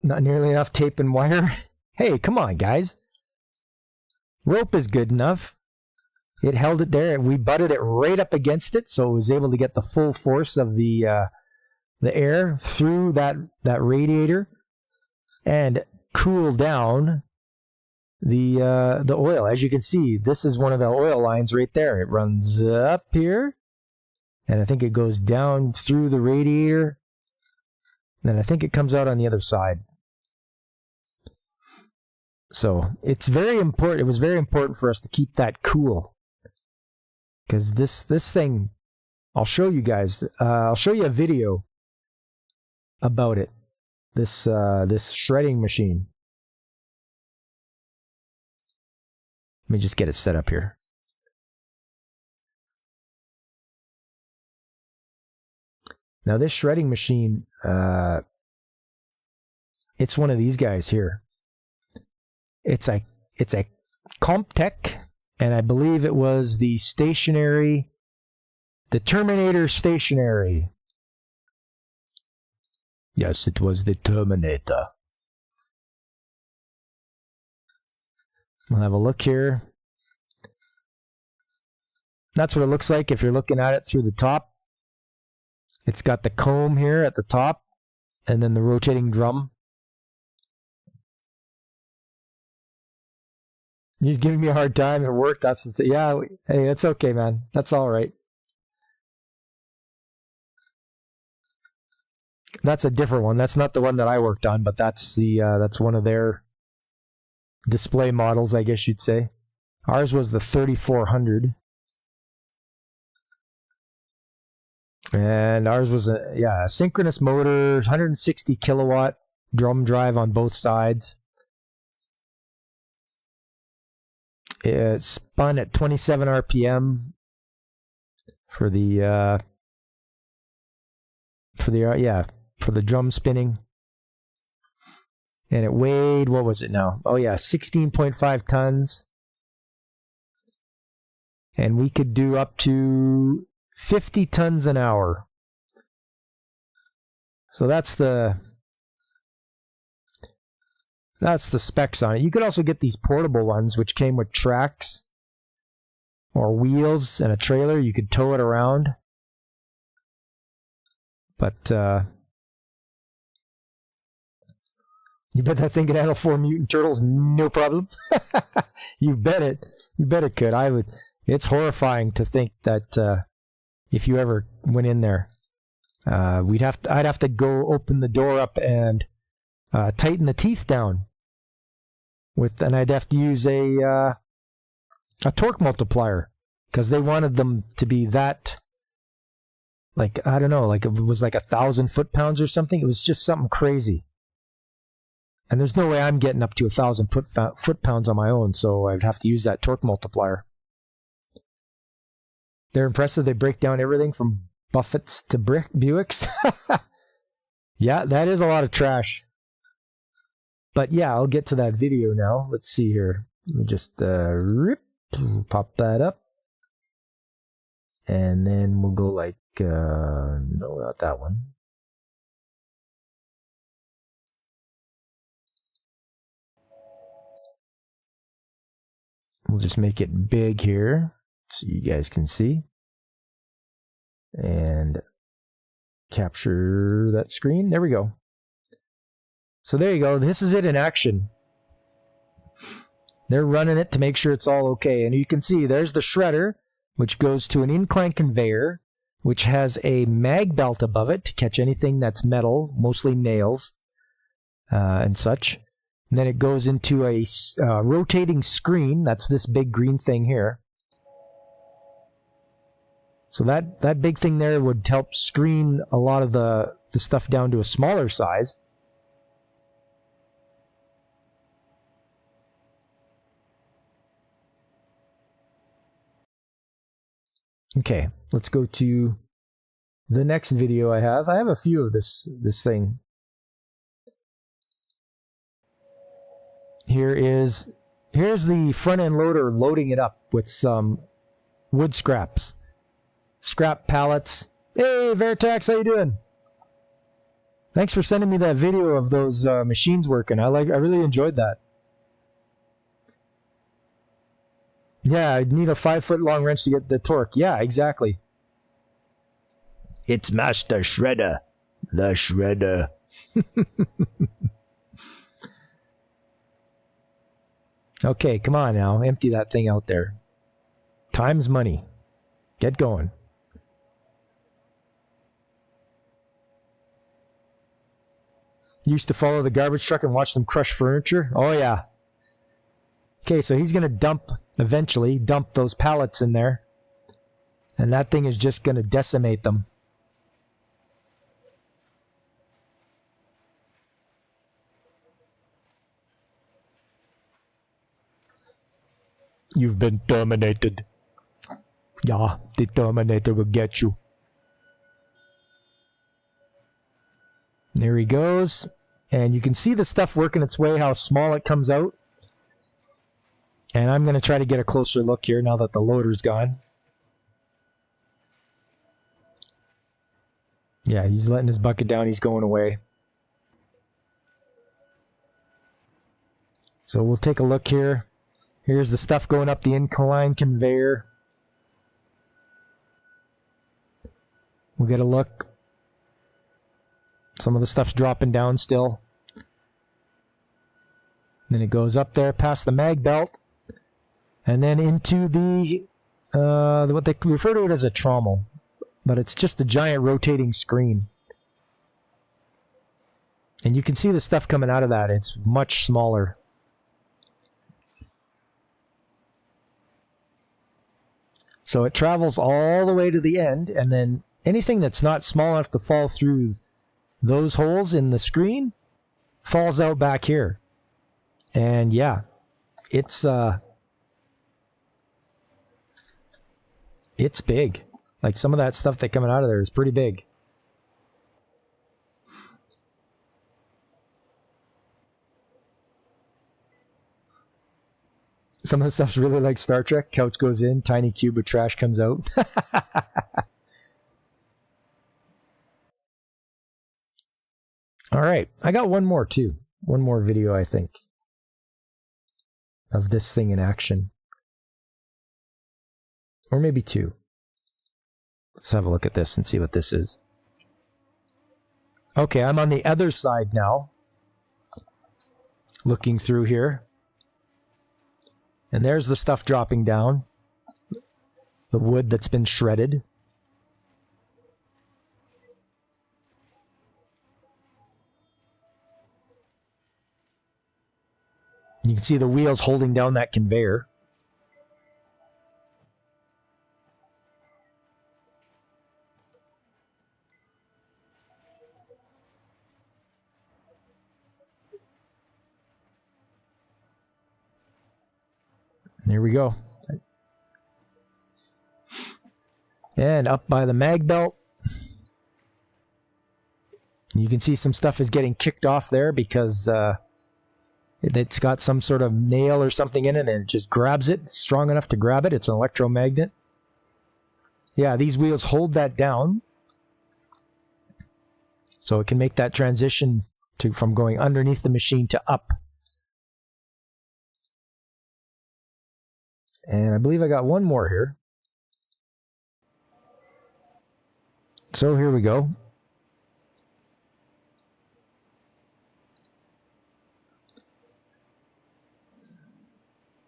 Not nearly enough tape and wire. Hey, come on, guys. Rope is good enough. It held it there, and we butted it right up against it, so it was able to get the full force of the air through that radiator and cool down the oil. As you can see, this is one of the oil lines right there. It runs up here, and I think it goes down through the radiator, and then I think it comes out on the other side. So it's very important. It was very important for us to keep that cool. Because this thing, I'll show you guys. I'll show you a video about it. This shredding machine. Let me just get it set up here. Now this shredding machine, it's one of these guys here. It's a Comptech, and I believe it was the Terminator stationary. Yes, it was the Terminator. We'll have a look here. That's what it looks like if you're looking at it through the top. It's got the comb here at the top, and then the rotating drum. You're giving me a hard time at work. That's the thing. Yeah, hey, it's okay, man. That's all right. That's a different one. That's not the one that I worked on, but that's one of their display models, I guess you'd say. Ours was the 3400. And ours was a synchronous motor, 160 kilowatt drum drive on both sides. It spun at 27 RPM for the drum spinning. And it weighed, what was it now? Oh yeah, 16.5 tons. And we could do up to 50 tons an hour. So that's the specs on it. You could also get these portable ones, which came with tracks or wheels and a trailer. You could tow it around. But you bet that thing could handle 4 mutant turtles, no problem. You bet it. You bet it could. I would. It's horrifying to think that if you ever went in there, I'd have to go open the door up and tighten the teeth down and I'd have to use a torque multiplier because they wanted them to be that, like, I don't know, like it was like 1,000 foot-pounds or something. It was just something crazy. And there's no way I'm getting up to 1,000 foot-pounds on my own, so I'd have to use that torque multiplier. They're impressive. They break down everything from Buffetts to Buicks. Yeah, that is a lot of trash. But yeah, I'll get to that video now. Let's see here. Let me just pop that up. And then we'll go like, no, not that one. We'll just make it big here so you guys can see. And capture that screen. There we go. So there you go. This is it in action. They're running it to make sure it's all okay. And you can see there's the shredder, which goes to an incline conveyor, which has a mag belt above it to catch anything that's metal, mostly nails and such. And then it goes into a rotating screen. That's this big green thing here. So that big thing there would help screen a lot of the stuff down to a smaller size. Okay, let's go to the next video I have. I have a few of this thing. Here's the front end loader loading it up with some wood scraps. Scrap pallets. Hey, Vertex, how you doing? Thanks for sending me that video of those machines working. I really enjoyed that. Yeah, I'd need a 5-foot long wrench to get the torque. Yeah, exactly. It's Master Shredder. The Shredder. Okay, come on now. Empty that thing out there. Time's money. Get going. Used to follow the garbage truck and watch them crush furniture? Oh, yeah. Okay, so he's going to eventually dump those pallets in there. And that thing is just going to decimate them. You've been terminated. Yeah, the Terminator will get you. There he goes. And you can see the stuff working its way, how small it comes out. And I'm going to try to get a closer look here now that the loader's gone. Yeah, he's letting his bucket down. He's going away. So we'll take a look here. Here's the stuff going up the incline conveyor. We'll get a look. Some of the stuff's dropping down still. Then it goes up there past the mag belt. And then into the, what they refer to it as a trommel. But it's just a giant rotating screen. And you can see the stuff coming out of that. It's much smaller. So it travels all the way to the end, and then anything that's not small enough to fall through those holes in the screen falls out back here. And yeah, it's big. Like some of that stuff that coming out of there is pretty big. Some of the stuff's really like Star Trek. Couch goes in, tiny cube of trash comes out. All right, I got one more too. One more video, I think, of this thing in action. Or maybe two. Let's have a look at this and see what this is. Okay, I'm on the other side now. Looking through here. And there's the stuff dropping down. The wood that's been shredded. You can see the wheels holding down that conveyor. There we go. And up by the mag belt, you can see some stuff is getting kicked off there because it's got some sort of nail or something in it and it just grabs it. It's strong enough to grab it. It's an electromagnet. Yeah, these wheels hold that down. So it can make that transition from going underneath the machine to up. And I believe I got one more here. So here we go.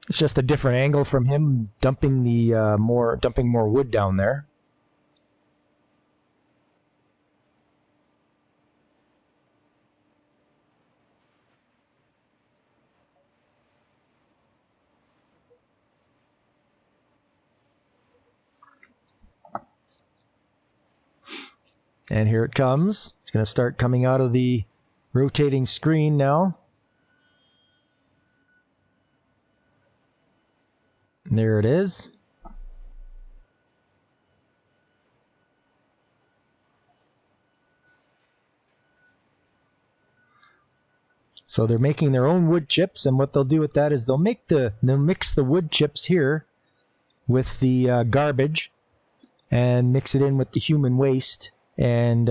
It's just a different angle from him dumping the dumping more wood down there. And here it comes. It's going to start coming out of the rotating screen now. And there it is. So they're making their own wood chips, and what they'll do with that is they'll mix the wood chips here with the garbage and mix it in with the human waste. And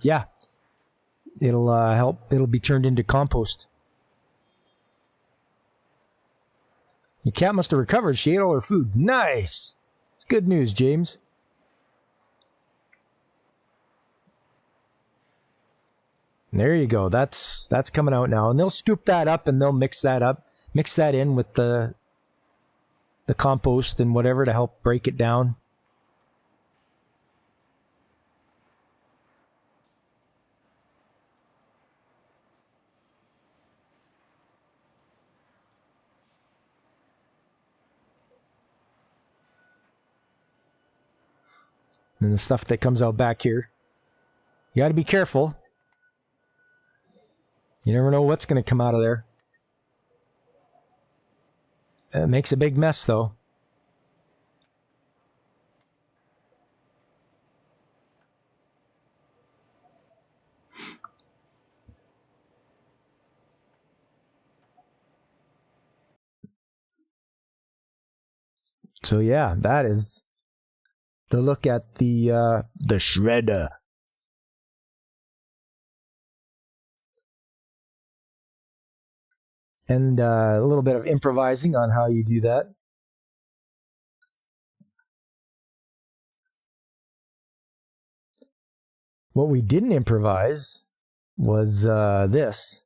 yeah, it'll be turned into compost. Your cat must have recovered. She ate all her food. Nice. It's good news, James. There you go. That's coming out now, and they'll scoop that up and they'll mix that in with the compost and whatever to help break it down. And the stuff that comes out back here. You got to be careful. You never know what's going to come out of there. It makes a big mess, though. So yeah, that is the look at the shredder. And a little bit of improvising on how you do that. What we didn't improvise was this.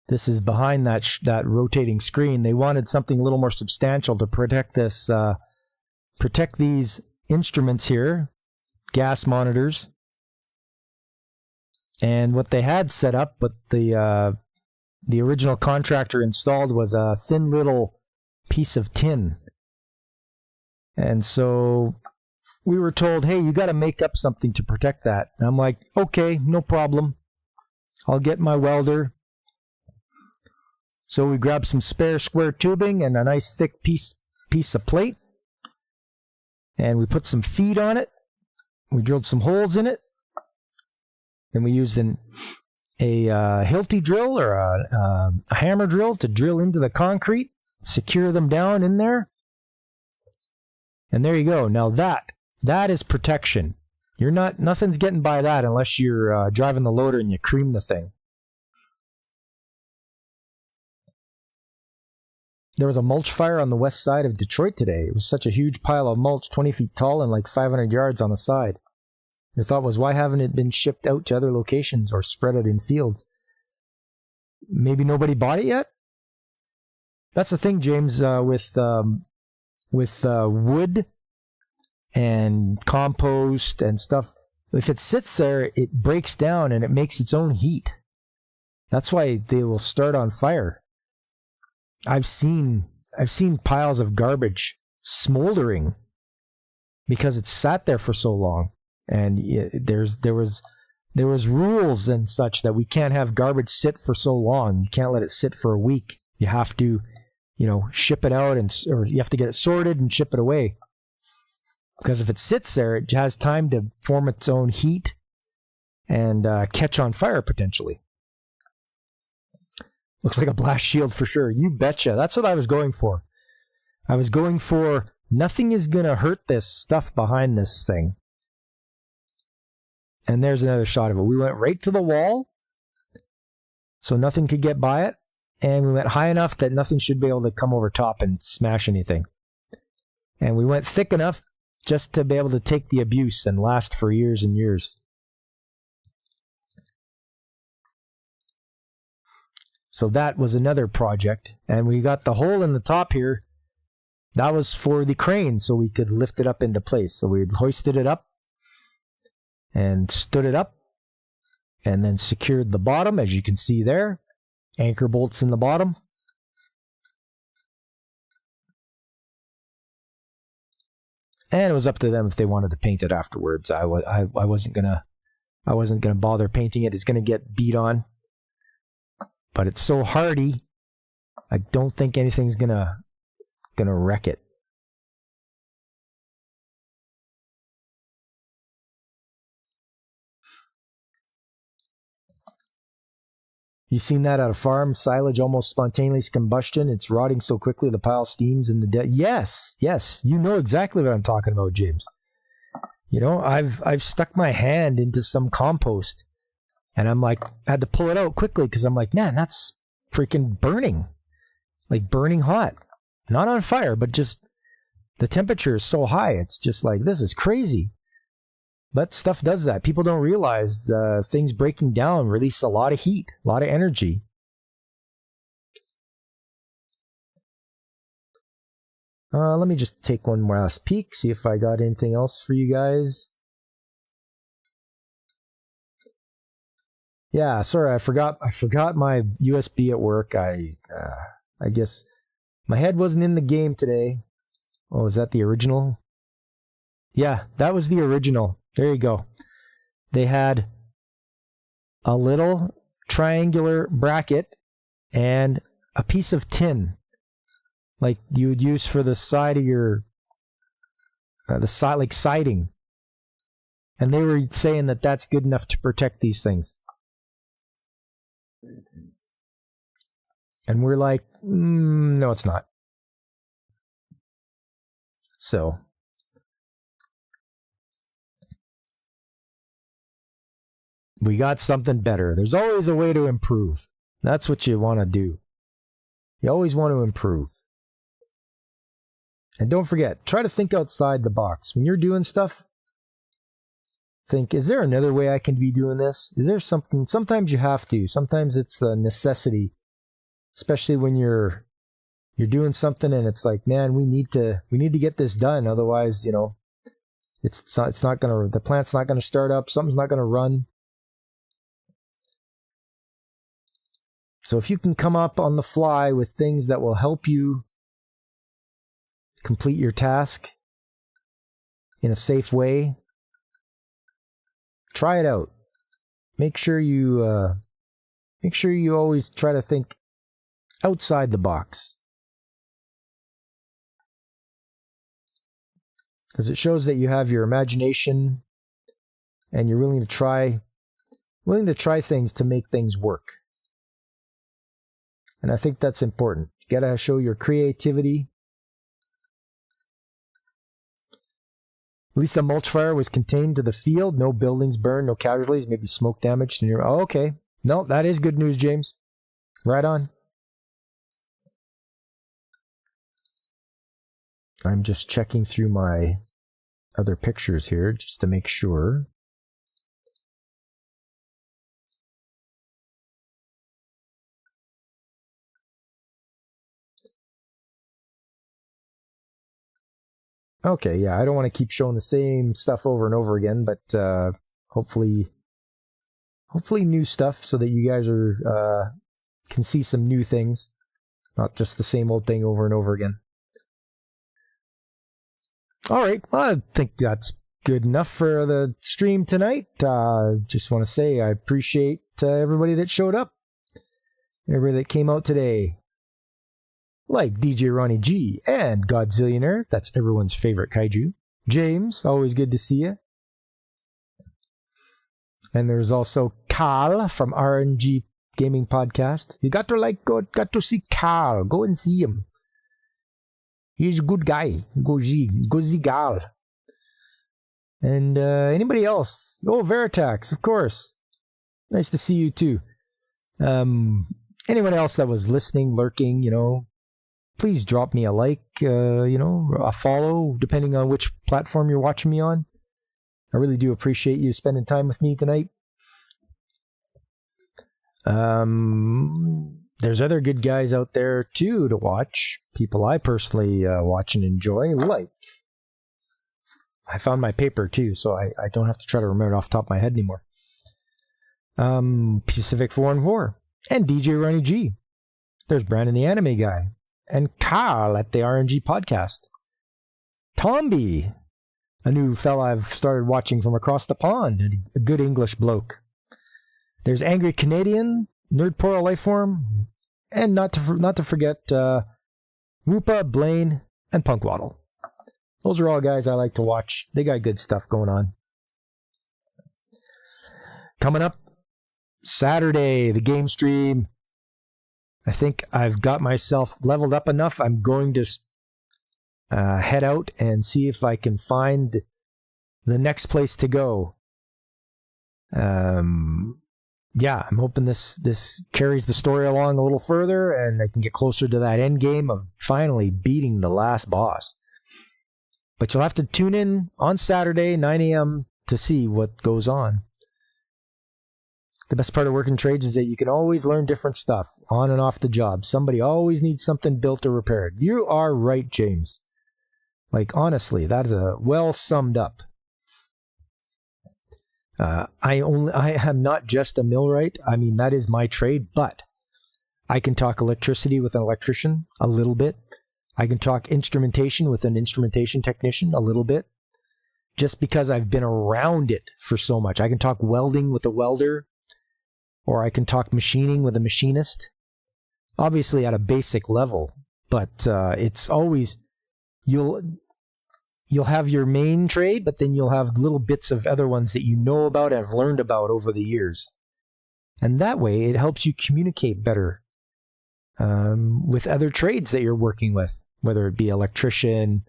This is behind that rotating screen. They wanted something a little more substantial to protect this, protect these instruments here, gas monitors. And what they had set up, what the original contractor installed, was a thin little piece of tin. And so we were told, hey, you got to make up something to protect that. And I'm like, okay, no problem. I'll get my welder. So we grabbed some spare square tubing and a nice thick piece of plate. And we put some feed on it. We drilled some holes in it. Then we used a Hilti drill or a hammer drill to drill into the concrete, secure them down in there. And there you go. Now that is protection. Nothing's getting by that unless you're driving the loader and you cream the thing. There was a mulch fire on the west side of Detroit today. It was such a huge pile of mulch, 20 feet tall and like 500 yards on the side. Your thought was, why haven't it been shipped out to other locations or spread out in fields? Maybe nobody bought it yet? That's the thing, James, with wood and compost and stuff. If it sits there, it breaks down and it makes its own heat. That's why they will start on fire. I've seen piles of garbage smoldering because it's sat there for so long. And there was rules and such that we can't have garbage sit for so long. You can't let it sit for a week. You have to, ship it out or you have to get it sorted and ship it away. Because if it sits there, it has time to form its own heat and catch on fire potentially. Looks like a blast shield for sure. You betcha. That's what I was going for. I was going for nothing is going to hurt this stuff behind this thing. And there's another shot of it. We went right to the wall, so nothing could get by it. And we went high enough that nothing should be able to come over top and smash anything. And we went thick enough just to be able to take the abuse and last for years and years. So that was another project. And we got the hole in the top here. That was for the crane, so we could lift it up into place. So we hoisted it up and stood it up and then secured the bottom, as you can see there. Anchor bolts in the bottom. And it was up to them if they wanted to paint it afterwards. I wasn't gonna bother painting it. It's gonna get beat on. But it's so hardy, I don't think anything's gonna wreck it. You seen that at a farm? Silage almost spontaneous combustion. It's rotting so quickly the pile steams in the dead. Yes. You know exactly what I'm talking about, James. I've stuck my hand into some compost, and I'm like, I had to pull it out quickly because I'm like, man, that's freaking burning, like burning hot. Not on fire, but just the temperature is so high. It's just like, this is crazy. But stuff does that. People don't realize things breaking down release a lot of heat, a lot of energy. Let me just take one more last peek, see if I got anything else for you guys. Yeah, sorry, I forgot my USB at work. I guess my head wasn't in the game today. Oh, is that the original? Yeah, that was the original. There you go. They had a little triangular bracket and a piece of tin like you would use for the side of your the side, like siding. And they were saying that that's good enough to protect these things. And we're like, no, it's not. So we got something better. There's always a way to improve. That's what you want to do. You always want to improve. And don't forget, try to think outside the box. When you're doing stuff, think, is there another way I can be doing this? Is there something? Sometimes you have to. Sometimes it's a necessity, especially when you're doing something and it's like, man, we need to get this done. Otherwise, it's not gonna, the plant's not gonna start up. Something's not gonna run. So if you can come up on the fly with things that will help you complete your task in a safe way, try it out. Make sure you always try to think outside the box, because it shows that you have your imagination and you're willing to try things to make things work. And I think that's important. You gotta show your creativity. At least the mulch fire was contained to the field. No buildings burned, no casualties, maybe smoke damage. Oh, okay. No, that is good news, James. Right on. I'm just checking through my other pictures here just to make sure. Okay, yeah, I don't want to keep showing the same stuff over and over again, but hopefully new stuff so that you guys can see some new things, not just the same old thing over and over again. All right, well, I think that's good enough for the stream tonight. Just want to say I appreciate everybody that showed up, everybody that came out today. Like DJ Ronnie G and Godzillionaire, that's everyone's favorite kaiju. James, always good to see you. And there's also Carl from RNG Gaming Podcast. You got to see Carl. Go and see him. He's a good guy. Go see Carl. And anybody else? Oh, Veritax, of course. Nice to see you too. Anyone else that was listening, lurking, please drop me a like, a follow, depending on which platform you're watching me on. I really do appreciate you spending time with me tonight. There's other good guys out there, too, to watch. People I personally watch and enjoy, like... I found my paper, too, so I don't have to try to remember it off the top of my head anymore. Pacific 414 and DJ Ronnie G. There's Brandon the Anime Guy. And Carl at the RNG Podcast. Tomby, a new fella I've started watching from across the pond, a good English bloke. There's Angry Canadian, Nerdporo Lifeform, and not to forget Whoopa, Blaine, and Punkwaddle. Those are all guys I like to watch. They got good stuff going on. Coming up Saturday, the game stream. I think I've got myself leveled up enough. I'm going to head out and see if I can find the next place to go. I'm hoping this carries the story along a little further and I can get closer to that end game of finally beating the last boss. But you'll have to tune in on Saturday, 9 a.m. to see what goes on. The best part of working trades is that you can always learn different stuff on and off the job. Somebody always needs something built or repaired. You are right, James. Like, honestly, that is a well summed up. I am not just a millwright. I mean, that is my trade, but I can talk electricity with an electrician a little bit. I can talk instrumentation with an instrumentation technician a little bit, just because I've been around it for so much. I can talk welding with a welder, or I can talk machining with a machinist. Obviously at a basic level, but it's always you'll have your main trade, but then you'll have little bits of other ones that you know about and have learned about over the years. And that way, it helps you communicate better with other trades that you're working with, whether it be electrician,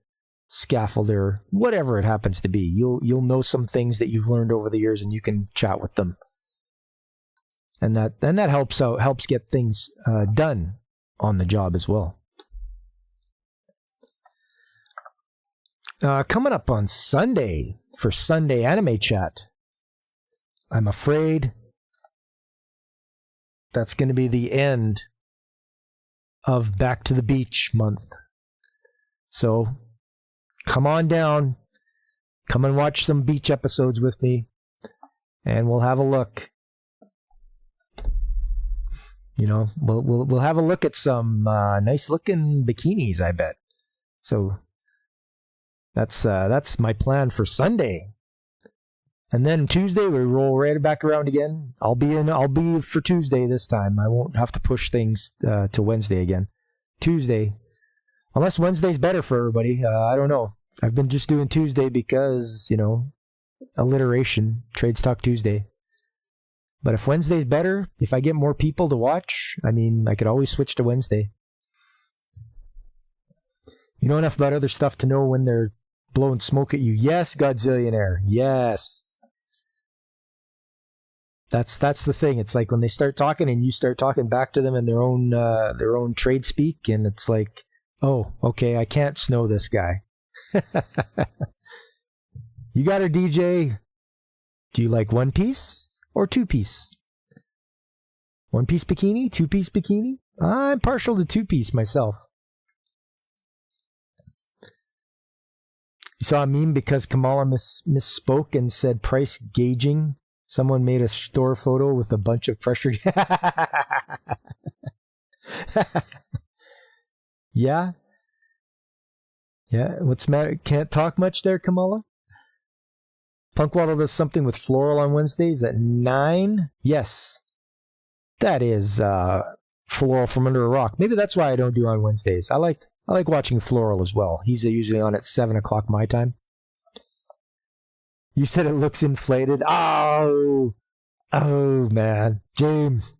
scaffolder, whatever it happens to be. You'll know some things that you've learned over the years, and you can chat with them. And that helps get things done on the job as well. Coming up on Sunday for Sunday Anime Chat, I'm afraid that's going to be the end of Back to the Beach month. So come on down, come and watch some beach episodes with me, and we'll have a look. We'll have a look at some nice looking bikinis, I bet. So that's my plan for Sunday. And then Tuesday we roll right back around again. I'll be for Tuesday this time. I won't have to push things to Wednesday again. Tuesday, unless Wednesday's better for everybody. I don't know. I've been just doing Tuesday because alliteration, Trades Talk Tuesday. But if Wednesday's better, if I get more people to watch, I could always switch to Wednesday. You know enough about other stuff to know when they're blowing smoke at you. Yes, Godzillionaire. Yes. That's the thing. It's like when they start talking and you start talking back to them in their own trade speak, and it's like, oh, okay, I can't snow this guy. You got her, DJ. Do you like one piece or two piece? One piece bikini, two piece bikini? I'm partial to two piece myself. You saw a meme because Kamala misspoke and said price gauging. Someone made a store photo with a bunch of pressure. Yeah. What's matter? Can't talk much there, Kamala? Punkwaddle does something with floral on Wednesdays at 9. Yes. That is floral from under a rock. Maybe that's why I don't do it on Wednesdays. I like watching floral as well. He's usually on at 7 o'clock my time. You said it looks inflated. Oh, man. James.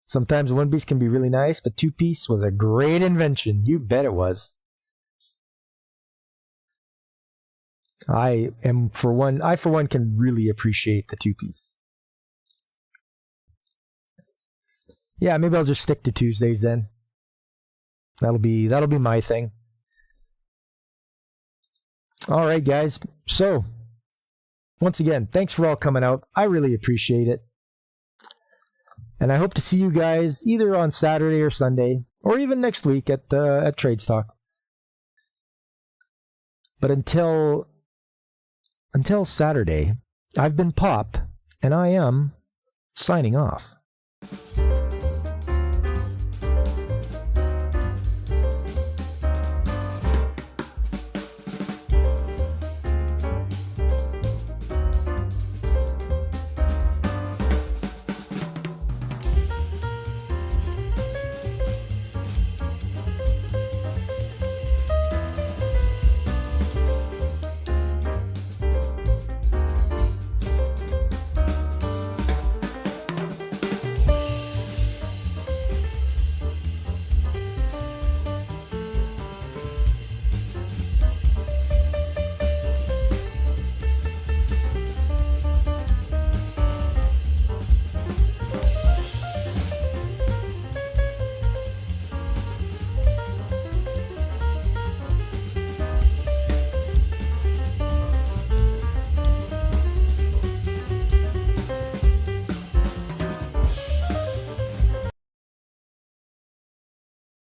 Sometimes one piece can be really nice, but two piece was a great invention. You bet it was. I for one can really appreciate the two piece. Yeah, maybe I'll just stick to Tuesdays then. That'll be my thing. All right, guys. So, once again, thanks for all coming out. I really appreciate it. And I hope to see you guys either on Saturday or Sunday, or even next week at Trades Talk. But until Saturday, I've been Pop, and I am signing off.